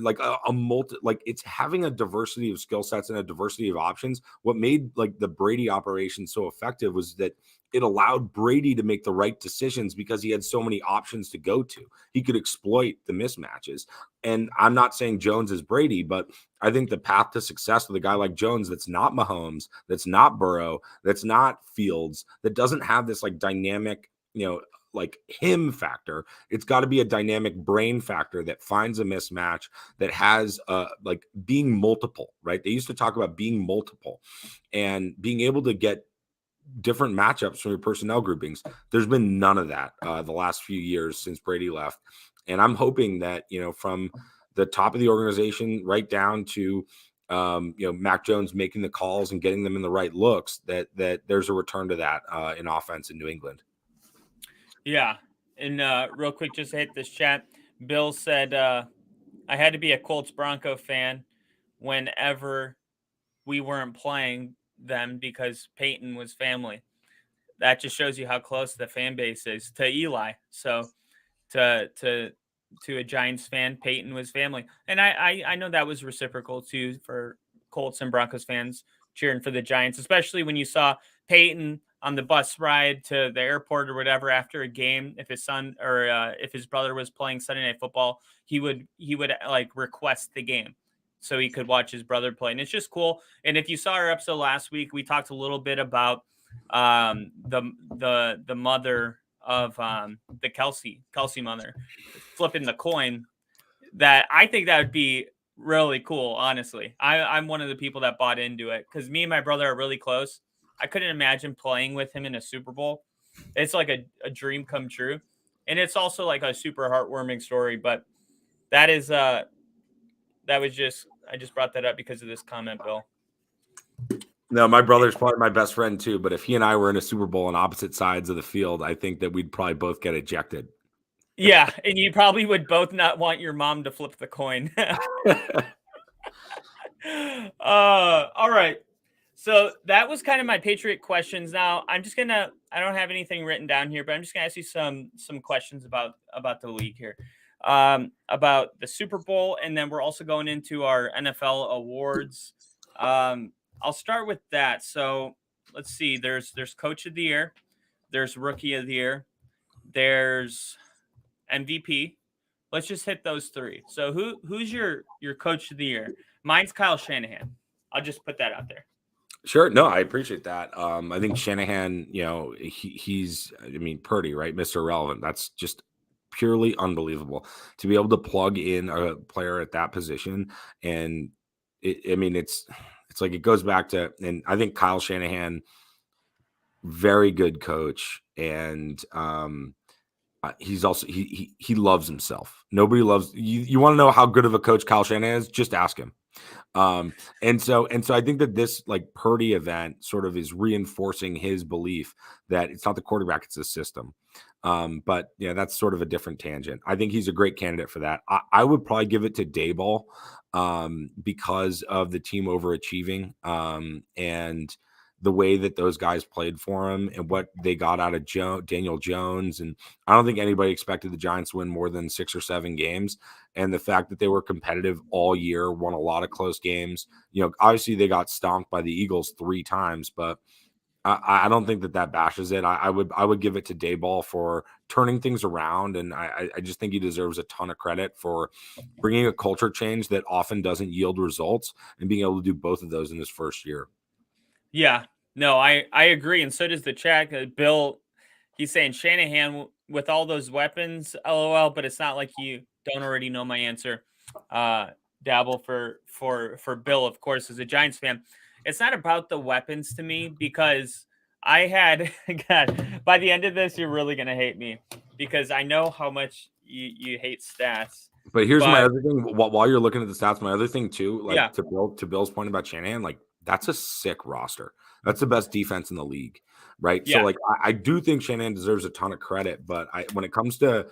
like a multi, like it's having a diversity of skill sets and a diversity of options. What made like the Brady operation so effective was that it allowed Brady to make the right decisions because he had so many options to go to. He could exploit the mismatches. And I'm not saying Jones is Brady, but I think the path to success with a guy like Jones that's not Mahomes, that's not Burrow, that's not Fields, that doesn't have this like dynamic, like him factor. It's got to be a dynamic brain factor that finds a mismatch, that has like being multiple, right? They used to talk about being multiple and being able to get different matchups from your personnel groupings. There's been none of that the last few years since Brady left. And I'm hoping that, from the top of the organization right down to, Mac Jones making the calls and getting them in the right looks, that there's a return to that in offense in New England.
Yeah. And real quick, just to hit this chat. Bill said, I had to be a Colts Bronco fan whenever we weren't playing them because Peyton was family. That just shows you how close the fan base is to Eli. So to a Giants fan, Peyton was family. And I know that was reciprocal too for Colts and Broncos fans cheering for the Giants, especially when you saw Peyton on the bus ride to the airport or whatever after a game. If his son or if his brother was playing Sunday Night Football, he would like request the game so he could watch his brother play. And it's just cool. And if you saw our episode last week, we talked a little bit about the mother of the Kelsey mother flipping the coin. That I think that would be really cool. Honestly, I'm one of the people that bought into it because me and my brother are really close. I couldn't imagine playing with him in a Super Bowl. It's like a dream come true, and it's also like a super heartwarming story. But that is that was just I just brought that up because of this comment, Bill.
No, my brother's probably my best friend too. But if he and I were in a Super Bowl on opposite sides of the field, I think that we'd probably both get ejected.
Yeah, and you probably would both not want your mom to flip the coin. All right. So that was kind of my Patriot questions. Now I don't have anything written down here, but I'm just gonna ask you some questions about the league here, about the Super Bowl, and then we're also going into our NFL awards. I'll start with that. So let's see. There's Coach of the Year, there's Rookie of the Year, there's MVP. Let's just hit those three. So who's your Coach of the Year? Mine's Kyle Shanahan. I'll just put that out there.
Sure. No, I appreciate that. I think Shanahan, he's Purdy, right? Mr. Irrelevant. That's just purely unbelievable to be able to plug in a player at that position. And it's like, it goes back to, and I think Kyle Shanahan, very good coach. And, he's also, he loves himself. Nobody loves you. You want to know how good of a coach Kyle Shanahan is? Just ask him. And so I think that this like Purdy event sort of is reinforcing his belief that it's not the quarterback, it's the system. But yeah, that's sort of a different tangent. I think he's a great candidate for that. I would probably give it to Daboll because of the team overachieving and the way that those guys played for him and what they got out of Daniel Jones. And I don't think anybody expected the Giants to win more than 6 or 7 games. And the fact that they were competitive all year, won a lot of close games. Obviously they got stomped by the Eagles 3 times, but I don't think that bashes it. I would give it to Dayball for turning things around, and I just think he deserves a ton of credit for bringing a culture change that often doesn't yield results and being able to do both of those in his first year.
Yeah, no, I agree, and so does the chat. Bill, he's saying Shanahan with all those weapons, LOL. But it's not like you don't already know my answer. Dabble for Bill, of course, as a Giants fan. It's not about the weapons to me because I had God. By the end of this, you're really gonna hate me because I know how much you hate stats.
But here's my
But
other thing. While you're looking at the stats, my other thing too,
yeah,
like to Bill's point about Shanahan, like that's a sick roster. That's the best defense in the league, right? So
yeah,
like I do think Shanahan deserves a ton of credit, but when it comes to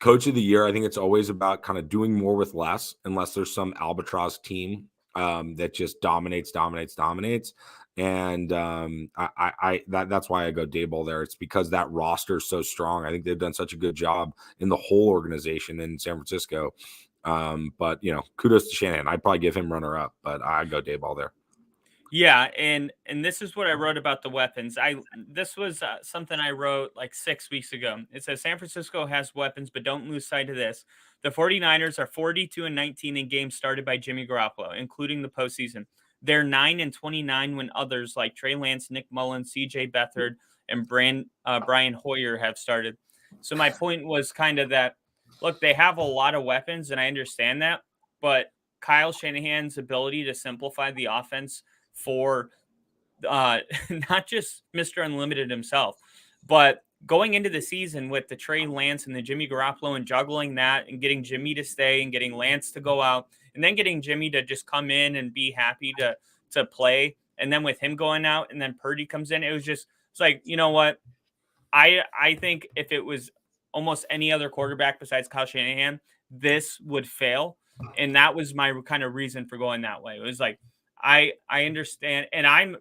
coach of the year, I think it's always about kind of doing more with less, unless there's some albatross team that just dominates. And that's why I go Daboll there. It's because that roster is so strong. I think they've done such a good job in the whole organization in San Francisco. But kudos to Shanahan. I'd probably give him runner up, but I'd go Daboll there.
yeah, and this is what I wrote about the weapons. This was something I wrote like 6 weeks ago. It says San Francisco has weapons, but don't lose sight of this. The 49ers are 42-19 in games started by Jimmy Garoppolo, including the postseason. They're 9-29 when others like Trey Lance, Nick Mullins, C.J. Beathard, and Brian Hoyer have started. So my point was kind of that. Look, they have a lot of weapons, and I understand that, but Kyle Shanahan's ability to simplify the offense for not just Mr. Unlimited himself, but going into the season with the Trey Lance and the Jimmy Garoppolo and juggling that and getting Jimmy to stay and getting Lance to go out and then getting Jimmy to just come in and be happy to play. And then with him going out and then Purdy comes in, it's like, you know what? I think if it was almost any other quarterback besides Kyle Shanahan, this would fail. And that was my kind of reason for going that way. It was like I understand, and I'm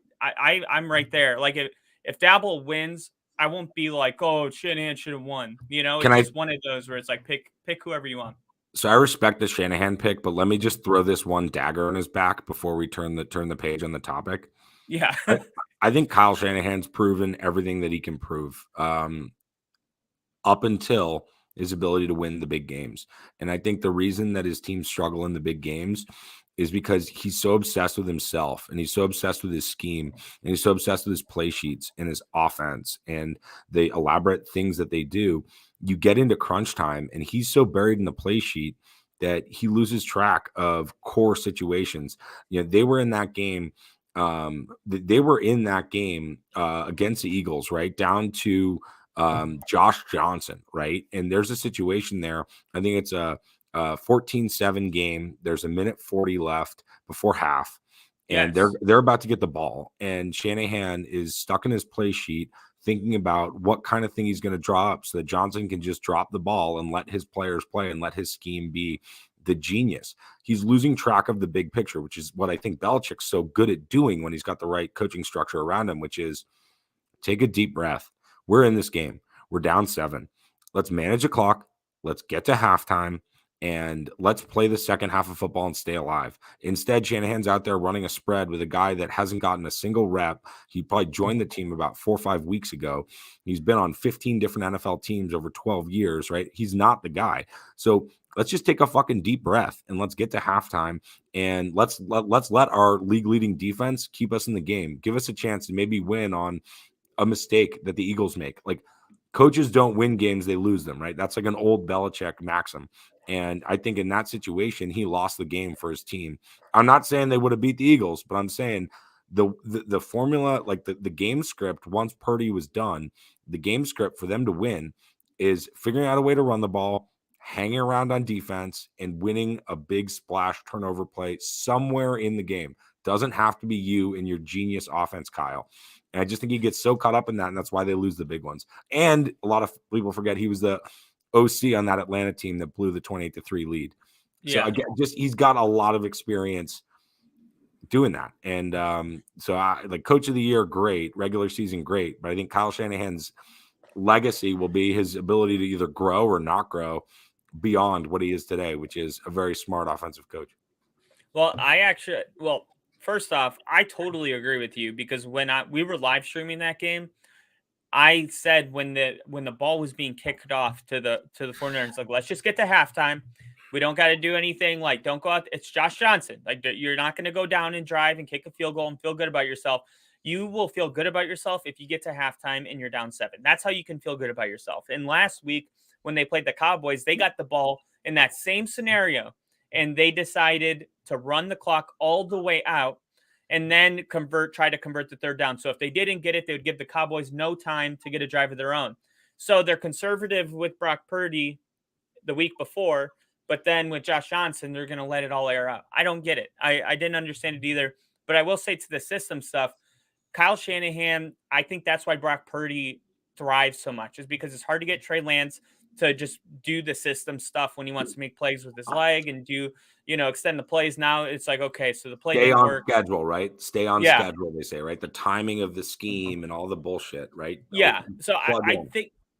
right there. Like if Dabble wins, I won't be like, oh, Shanahan should have won.
Can
It's
I?
just one of those where it's like pick whoever you want.
So I respect the Shanahan pick, but let me just throw this one dagger in his back before we turn the page on the topic.
Yeah.
I think Kyle Shanahan's proven everything that he can prove up until his ability to win the big games. And I think the reason that his teams struggle in the big games is because he's so obsessed with himself and he's so obsessed with his scheme and he's so obsessed with his play sheets and his offense and the elaborate things that they do. You get into crunch time and he's so buried in the play sheet that he loses track of core situations. They were in that game. They were in that game against the Eagles, right? Down to Josh Johnson, right? And there's a situation there. I think it's a 14-7 game. There's a minute 40 left before half, and
Yes.
they're about to get the ball. And Shanahan is stuck in his play sheet thinking about what kind of thing he's going to draw up so that Johnson can just drop the ball and let his players play and let his scheme be the genius. He's losing track of the big picture, which is what I think Belichick's so good at doing when he's got the right coaching structure around him, which is take a deep breath. We're in this game. We're down 7. Let's manage the clock. Let's get to halftime. And let's play the second half of football and stay alive. Instead, Shanahan's out there running a spread with a guy that hasn't gotten a single rep. He probably joined the team about 4 or 5 weeks ago. He's been on 15 different NFL teams over 12 years, right? He's not the guy. So let's just take a fucking deep breath and let's get to halftime and let's let our league leading defense keep us in the game. Give us a chance to maybe win on a mistake that the Eagles make. Like coaches don't win games, they lose them, right? That's like an old Belichick maxim. And I think in that situation, he lost the game for his team. I'm not saying they would have beat the Eagles, but I'm saying the formula, like the game script, once Purdy was done, the game script for them to win is figuring out a way to run the ball, hanging around on defense, and winning a big splash turnover play somewhere in the game. Doesn't have to be you and your genius offense, Kyle. And I just think he gets so caught up in that, and that's why they lose the big ones. And a lot of people forget he was the OC on that Atlanta team that blew the 28-3 lead. So
Yeah.
again, he's got a lot of experience doing that. And so like coach of the year, great. Regular season, great. But I think Kyle Shanahan's legacy will be his ability to either grow or not grow beyond what he is today, which is a very smart offensive coach.
Well, first off, I totally agree with you because when we were live streaming that game, I said when the ball was being kicked off to the 49ers, like, let's just get to halftime. We don't got to do anything. Like, don't go out. It's Josh Johnson. Like, you're not going to go down and drive and kick a field goal and feel good about yourself. You will feel good about yourself if you get to halftime and you're down 7. That's how you can feel good about yourself. And last week when they played the Cowboys, they got the ball in that same scenario and they decided to run the clock all the way out and then try to convert the third down. So if they didn't get it, they would give the Cowboys no time to get a drive of their own. So they're conservative with Brock Purdy the week before, but then with Josh Johnson, they're going to let it all air out. I don't get it. I didn't understand it either. But I will say to the system stuff, Kyle Shanahan, I think that's why Brock Purdy thrives so much, is because it's hard to get Trey Lance to just do the system stuff when he wants to make plays with his leg and do, extend the plays. Now it's like, okay, so the play
Stay
didn't
on
work.
schedule, right? Stay on
Yeah.
schedule, they say, right? The timing of the scheme and all the bullshit, right?
Yeah. So
Plug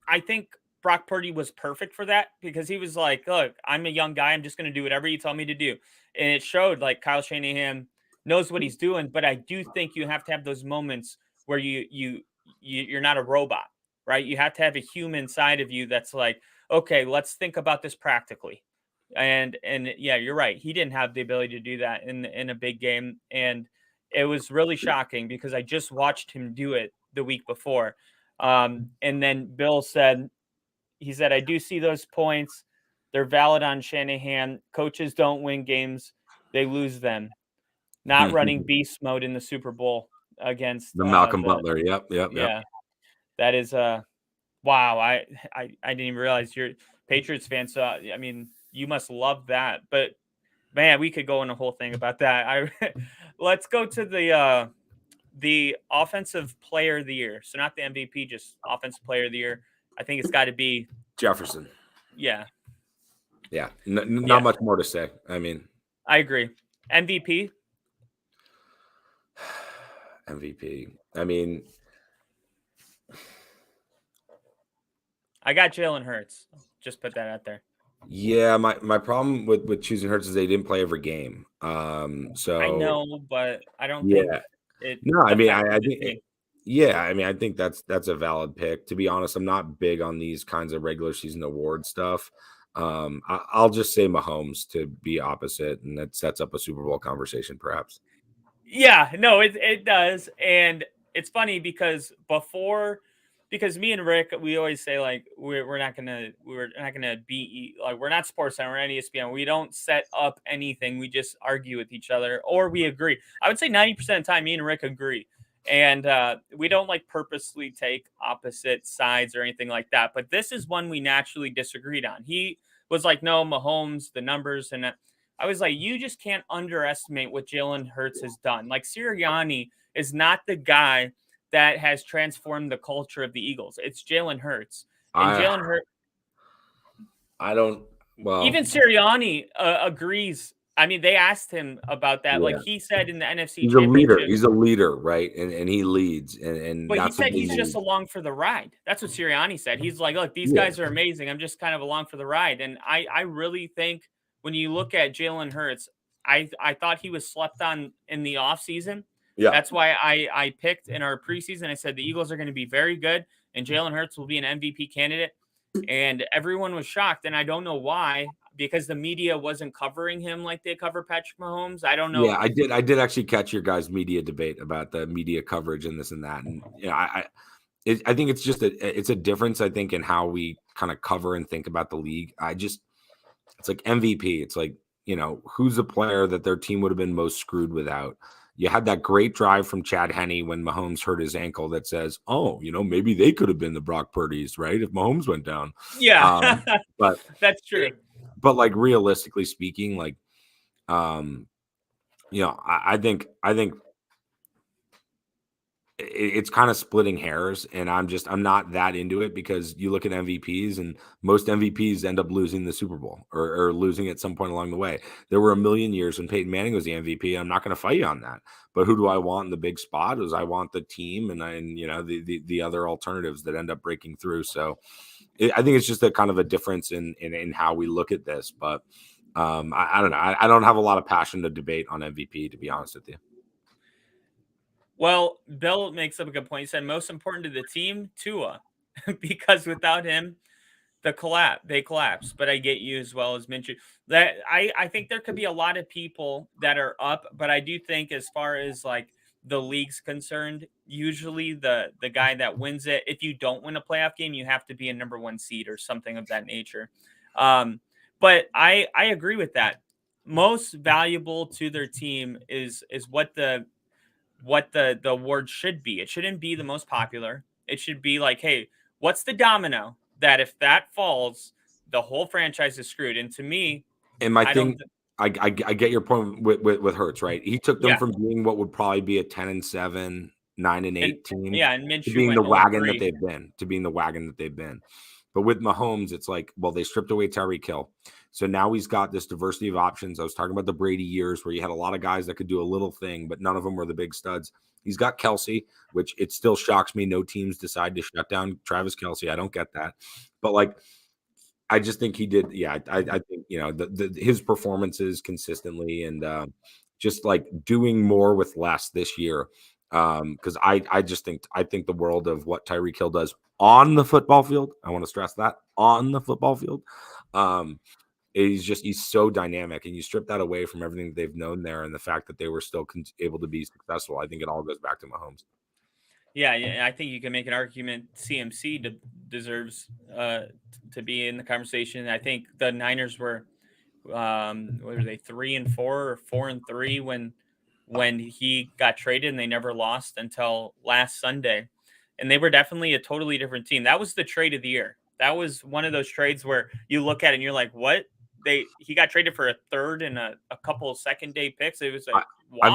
I think Brock Purdy was perfect for that because he was like, look, I'm a young guy. I'm just going to do whatever you tell me to do. And it showed like Kyle Shanahan knows what he's doing, but I do think you have to have those moments where you're not a robot, right? You have to have a human side of you that's like, okay, let's think about this practically. And yeah, you're right. He didn't have the ability to do that in a big game, and it was really shocking because I just watched him do it the week before. And then Bill said, he said, I do see those points. They're valid on Shanahan. Coaches don't win games, they lose them. Not running beast mode in the Super Bowl against
the Malcolm Butler. Yep.
Yeah, that is wow. I didn't even realize you're a Patriots fan. So I mean, you must love that. But man, we could go in a whole thing about that. Let's go to the offensive player of the year. So not the MVP, just offensive player of the year. I think it's got to be
Jefferson.
Yeah.
Yeah. Not much more to say. I mean,
I agree. MVP.
I mean,
I got Jalen Hurts. Just put that out there.
Yeah, my problem with choosing Hurts is they didn't play every game. So
I know, but I don't think it.
No, I mean, I
affected the
think
team.
yeah, I mean, I think that's a valid pick. To be honest, I'm not big on these kinds of regular season award stuff. I'll just say Mahomes to be opposite, and that sets up a Super Bowl conversation, perhaps.
Yeah, no, it does, and it's funny because me and Rick, we always say like we're not gonna be like, we're not Sports Center, we're not ESPN. We don't set up anything. We just argue with each other or we agree. I would say 90% of the time, me and Rick agree, and we don't like purposely take opposite sides or anything like that. But this is one we naturally disagreed on. He was like, no, Mahomes, the numbers, and I was like, you just can't underestimate what Jalen Hurts has done. Like, Sirianni is not the guy that has transformed the culture of the Eagles. It's Jalen Hurts. And Jalen Hurts.
I don't. Well,
even Sirianni agrees. I mean, they asked him about that.
Yeah.
Like he said in the NFC
he's
Championship.
He's a leader, right? And he leads. And
but he said he's just along for the ride. That's what Sirianni said. He's like, look, these guys are amazing. I'm just kind of along for the ride. And I really think when you look at Jalen Hurts, I thought he was slept on in the offseason.
Yeah.
That's why I picked in our preseason. I said the Eagles are going to be very good and Jalen Hurts will be an MVP candidate. And everyone was shocked. And I don't know why, because the media wasn't covering him like they cover Patrick Mahomes. I don't know.
Yeah, I did actually catch your guys' media debate about the media coverage and this and that. And I think it's just it's a difference, I think, in how we kind of cover and think about the league. It's like MVP. It's like, who's the player that their team would have been most screwed without? You had that great drive from Chad Henne when Mahomes hurt his ankle that says, oh, maybe they could have been the Brock Purdy's, right? If Mahomes went down.
Yeah,
but
that's true.
But like realistically speaking, like, I think it's kind of splitting hairs, and I'm not that into it because you look at MVPs and most MVPs end up losing the Super Bowl or losing at some point along the way. There were a million years when Peyton Manning was the MVP. I'm not going to fight you on that, but who do I want in the big spot? I want the team and the other alternatives that end up breaking through. So I think it's just a kind of a difference in how we look at this, but I don't know. I don't have a lot of passion to debate on MVP, to be honest with you.
Well, Bill makes up a good point. He said most important to the team, Tua, because without him, they collapse. But I get you as well as Minshew. That I think there could be a lot of people that are up, but I do think as far as like the league's concerned, usually the guy that wins it, if you don't win a playoff game, you have to be a number one seed or something of that nature. Um, but I agree with that. Most valuable to their team is what the award should be. It shouldn't be the most popular. It should be like, hey, what's the domino that if that falls, the whole franchise is screwed? And to me,
And my
I don't.
thing, I get your point with Hurts, right? He took them
Yeah,
from being what would probably be a 10-7, 9 and
and
8 team
yeah, and
to
Minshew
being the
went
wagon that
0-3.
they've been, But with Mahomes, it's like, well, they stripped away Tyreek Hill. So now he's got this diversity of options. I was talking about the Brady years where you had a lot of guys that could do a little thing, but none of them were the big studs. He's got Kelsey, which it still shocks me. No teams decide to shut down Travis Kelsey. I don't get that. But like, I just think he did. Yeah, I think his performances consistently and just like doing more with less this year. Because I think the world of what Tyreek Hill does on the football field. I want to stress that on the football field. Um, he's so dynamic, and you strip that away from everything that they've known there, and the fact that they were still able to be successful. I think it all goes back to Mahomes.
Yeah, yeah, I think you can make an argument CMC deserves to be in the conversation. I think the Niners were what were they 3-4 or 4-3 when he got traded and they never lost until last Sunday. And they were definitely a totally different team. That was the trade of the year. That was one of those trades where you look at it and you're like, what? He got traded for a third and a couple of second day picks. It was like, why?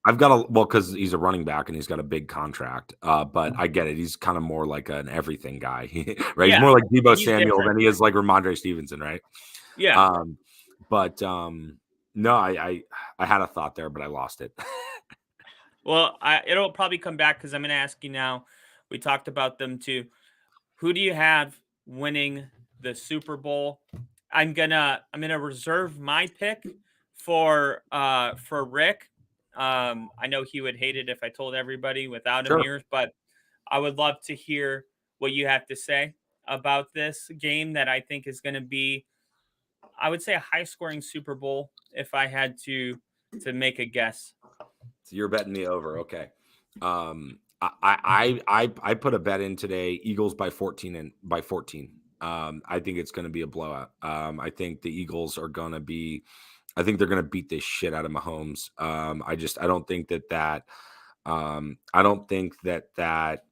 I've got a well, because he's a running back and he's got a big contract. But I get it. He's kind of more like an everything guy, right? He's
Yeah.
more like Debo
He's
Samuel
different.
than he is like Ramondre Stevenson, right?
Yeah.
Um, but no, I had a thought there, but I lost it.
Well, it'll probably come back because I'm going to ask you now. We talked about them too. Who do you have winning the Super Bowl? I'm gonna reserve my pick for Rick. I know he would hate it if I told everybody without him
Sure.
here, but I would love to hear what you have to say about this game that I think is going to be, I would say, a high scoring Super Bowl if I had to make a guess.
So you're betting me over. Okay. I put a bet in today, Eagles by 14 and by 14. I think it's going to be a blowout. I think the Eagles are going to be, I think they're going to beat this shit out of Mahomes. I don't think that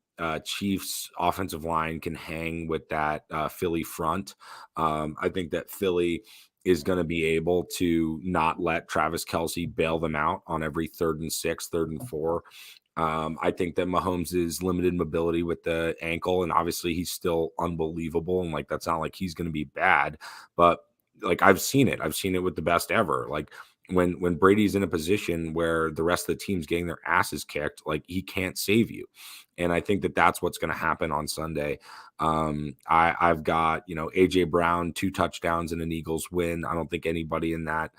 Chiefs offensive line can hang with that Philly front. I think that Philly is going to be able to not let Travis Kelsey bail them out on every 3rd and 6, 3rd and 4. I think that Mahomes is limited mobility with the ankle, and obviously he's still unbelievable. And like, that's not like he's going to be bad, but like I've seen it with the best ever. Like when Brady's in a position where the rest of the team's getting their asses kicked, like he can't save you. And I think that that's what's going to happen on Sunday. I've got, AJ Brown, 2 touchdowns and an Eagles win. I don't think anybody in that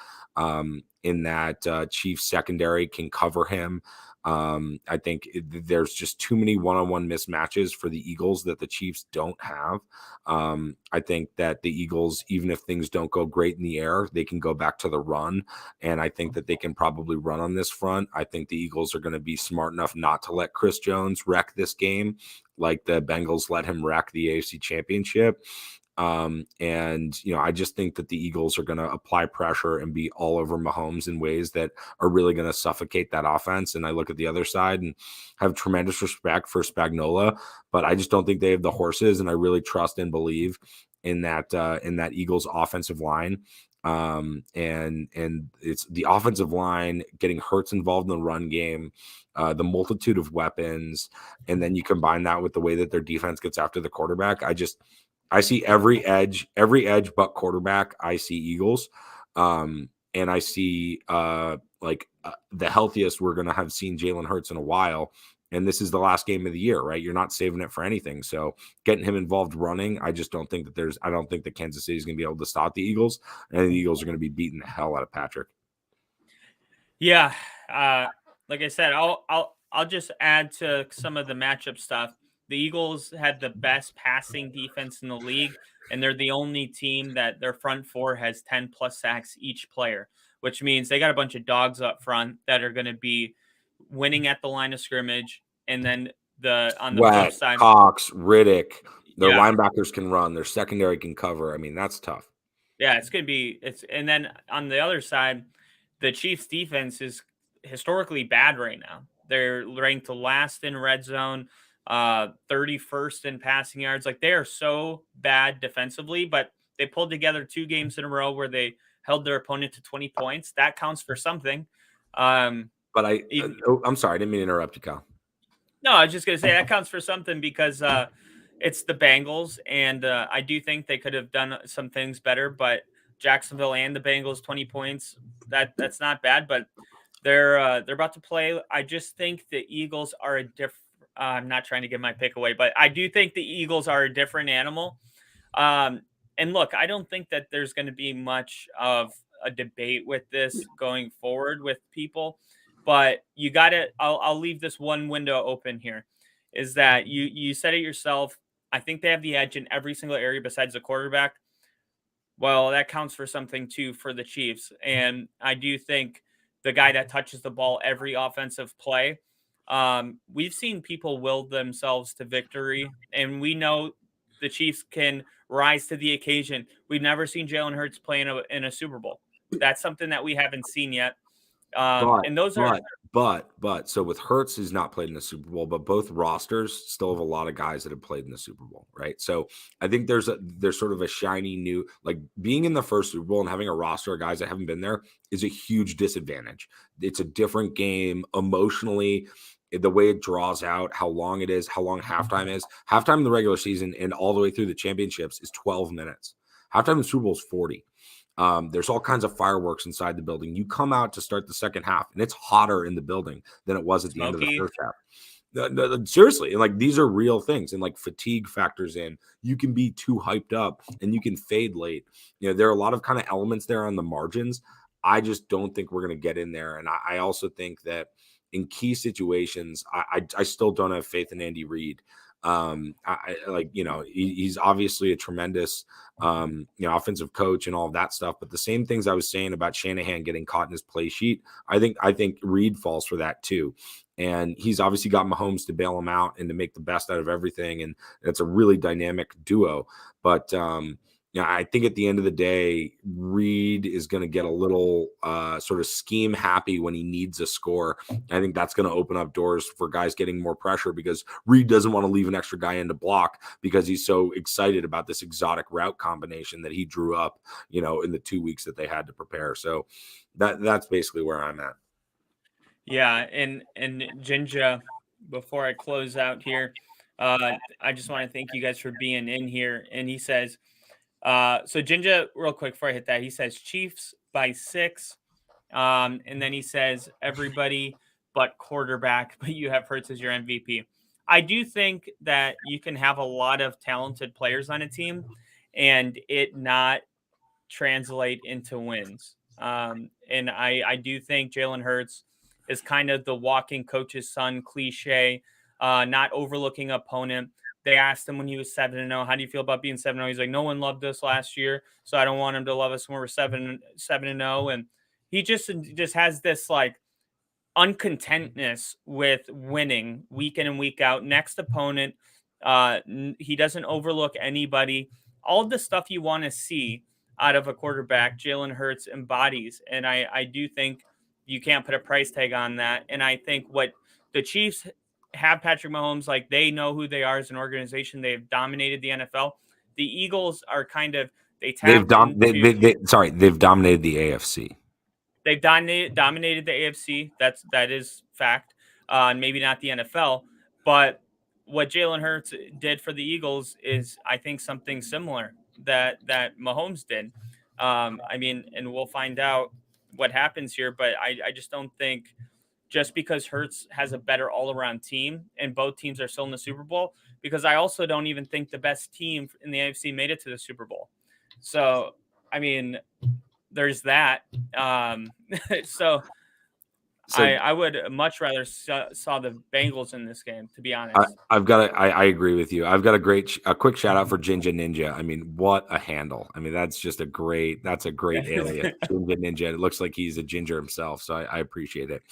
Chiefs secondary can cover him. I think there's just too many one-on-one mismatches for the Eagles that the Chiefs don't have. I think that the Eagles, even if things don't go great in the air, they can go back to the run. And I think that they can probably run on this front. I think the Eagles are going to be smart enough not to let Chris Jones wreck this game like the Bengals let him wreck the AFC Championship. I just think that the Eagles are going to apply pressure and be all over Mahomes in ways that are really going to suffocate that offense. And I look at the other side and have tremendous respect for Spagnuolo, but I just don't think they have the horses. And I really trust and believe in that Eagles offensive line. And it's the offensive line getting Hurts involved in the run game, the multitude of weapons, and then you combine that with the way that their defense gets after the quarterback. I see every edge but quarterback. I see Eagles. And I see the healthiest we're going to have seen Jalen Hurts in a while. And this is the last game of the year, right? You're not saving it for anything. So getting him involved running, I just don't think that I don't think that Kansas City is going to be able to stop the Eagles. And the Eagles are going to be beating the hell out of Patrick.
Yeah. Like I said, I'll just add to some of the matchup stuff. The Eagles had the best passing defense in the league, and they're the only team that their front four has 10 plus sacks each player, which means they got a bunch of dogs up front that are going to be winning at the line of scrimmage. And then on the flip
Wet,
side,
Cox, Riddick, their
yeah,
linebackers can run, their secondary can cover. I mean, that's tough.
yeah, it's going to be and then on the other side, the Chiefs defense is historically bad right now. They're ranked last in red zone, 31st in passing yards. Like they are so bad defensively, but they pulled together 2 games in a row where they held their opponent to 20 points. That counts for something. Um,
But
even,
I'm sorry, I didn't mean to interrupt you, Kyle.
no, I was just gonna say that counts for something because it's the Bengals, and I do think they could have done some things better. But Jacksonville and the Bengals, 20 points, that's not bad. But they're about to play. I just think the Eagles are a different. I'm not trying to give my pick away, but I do think the Eagles are a different animal. Um, and look, I don't think that there's going to be much of a debate with this going forward with people, but you got to. I'll leave this one window open here. Is that you said it yourself? I think they have the edge in every single area besides the quarterback. Well, that counts for something too for the Chiefs. And I do think the guy that touches the ball every offensive play, we've seen people will themselves to victory, and we know the Chiefs can rise to the occasion. We've never seen Jalen Hurts play in a Super Bowl. That's something that we haven't seen yet.
But
And those are
so with Hertz who's not played in the Super Bowl, but both rosters still have a lot of guys that have played in the Super Bowl, right? So I think there's sort of a shiny new, like being in the first Super Bowl and having a roster of guys that haven't been there is a huge disadvantage. It's a different game emotionally. The way it draws out, how long it is, how long halftime is. Halftime in the regular season and all the way through the championships is 12 minutes. Halftime in the Super Bowl is 40. There's all kinds of fireworks inside the building. You come out to start the second half, and it's hotter in the building than it was at the end of the
smoky.
first half. No, seriously, and like these are real things, and like fatigue factors in. You can be too hyped up, and you can fade late. There are a lot of kind of elements there on the margins. I just don't think we're going to get in there, and I also think that in key situations, I still don't have faith in Andy Reid. He's obviously a tremendous offensive coach and all of that stuff. But the same things I was saying about Shanahan getting caught in his play sheet, I think Reid falls for that too. And he's obviously got Mahomes to bail him out and to make the best out of everything. And it's a really dynamic duo. But I think at the end of the day, Reid is going to get a little sort of scheme happy when he needs a score. I think that's going to open up doors for guys getting more pressure because Reid doesn't want to leave an extra guy in to block because he's so excited about this exotic route combination that he drew up, in the 2 weeks that they had to prepare. So that's basically where I'm at.
Yeah, and Jinja, before I close out here, I just want to thank you guys for being in here. And he says, so Jinja, real quick before I hit that, he says Chiefs by 6. And then he says everybody but quarterback, but you have Hurts as your MVP. I do think that you can have a lot of talented players on a team and it not translate into wins. And I do think Jalen Hurts is kind of the walking coach's son cliche, not overlooking opponent. They asked him when he was 7-0, how do you feel about being 7-0? He's like, no one loved us last year, so I don't want him to love us when we're 7-0. And he just has this like uncontentness with winning week in and week out. Next opponent, he doesn't overlook anybody. All the stuff you want to see out of a quarterback, Jalen Hurts embodies. And I do think you can't put a price tag on that. And I think what the Chiefs have Patrick Mahomes, like they know who they are as an organization. They've dominated the NFL. The Eagles are kind of, they've
dominated the AFC.
They've dominated the AFC. That is fact. Maybe not the NFL, but what Jalen Hurts did for the Eagles is, I think, something similar that Mahomes did. And we'll find out what happens here. But I just don't think just because Hurts has a better all-around team and both teams are still in the Super Bowl, because I also don't even think the best team in the AFC made it to the Super Bowl. So, there's that. So
So
I would much rather saw the Bengals in this game, to be honest.
I agree with you. I've got a quick shout out for Ginger Ninja. I mean, what a handle. I mean, that's a great alias. Ginger Ninja. It looks like he's a ginger himself. So I appreciate it.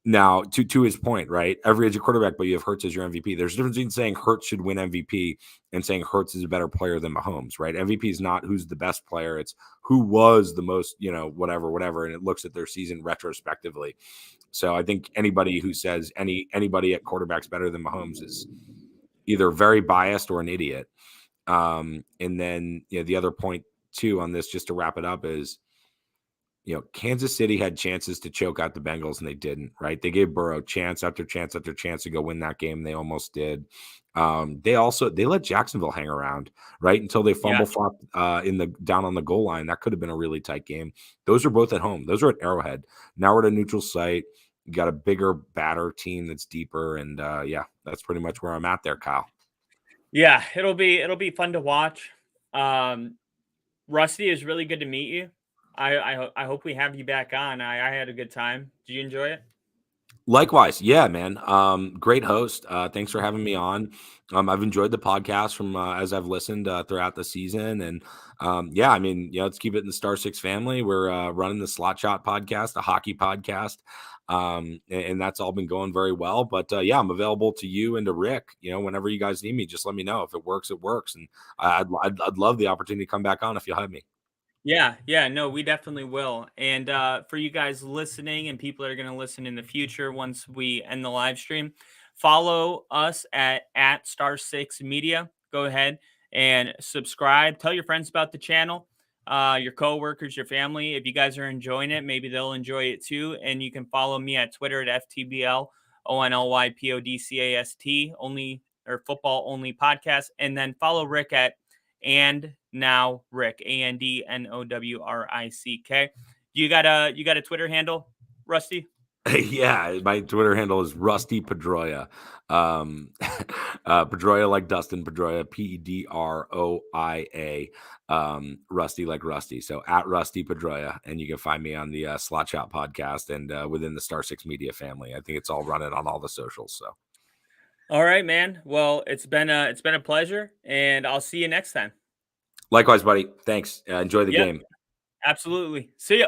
Now to his point, right? Every edge quarterback, but you have Hurts as your MVP. There's a difference between saying Hurts should win MVP and saying Hurts is a better player than Mahomes, right? MVP is not who's the best player. It's who was the most, whatever. And it looks at their season retrospectively. So I think anybody who says anybody at quarterback's better than Mahomes is either very biased or an idiot. And then the other point too on this, just to wrap it up, is Kansas City had chances to choke out the Bengals and they didn't, right? They gave Burrow chance after chance after chance to go win that game. They almost did. They let Jacksonville hang around, right? Until they fumble flopped down on the goal line. That could have been a really tight game. Those are both at home. Those are at Arrowhead. Now we're at a neutral site. You got a bigger, badder team that's deeper. And that's pretty much where I'm at there, Kyle.
Yeah, it'll be fun to watch. Rusty, is really good to meet you. I hope we have you back on. I had a good time. Did you enjoy it?
Likewise. Yeah, man. Great host. Thanks for having me on. I've enjoyed the podcast from as I've listened throughout the season. And I mean, let's keep it in the Star Six family. We're running the Slot Shot podcast, a hockey podcast. And that's all been going very well. But I'm available to you and to Rick. Whenever you guys need me, just let me know. If it works, it works. And I'd love the opportunity to come back on if you'll have me.
Yeah, no, we definitely will. And for you guys listening and people that are going to listen in the future, once we end the live stream, follow us at Star6 Media. Go ahead and subscribe. Tell your friends about the channel, your coworkers, your family. If you guys are enjoying it, maybe they'll enjoy it too. And you can follow me at Twitter at FTBLONLYPODCAST, only or football only podcast. And then follow Rick at And Now Rick, ANDNOWRICK. You got a Twitter handle, Rusty?
Yeah, my Twitter handle is Rusty Pedroia. Pedroia like Dustin Pedroia, PEDROIA. Rusty like Rusty. So at Rusty Pedroia, and you can find me on the Slot Shot podcast and within the Star Six Media family. I think it's all running on all the socials. So,
all right, man. Well, it's been a pleasure, and I'll see you next time.
Likewise, buddy. Thanks. Enjoy the game.
Absolutely. See ya.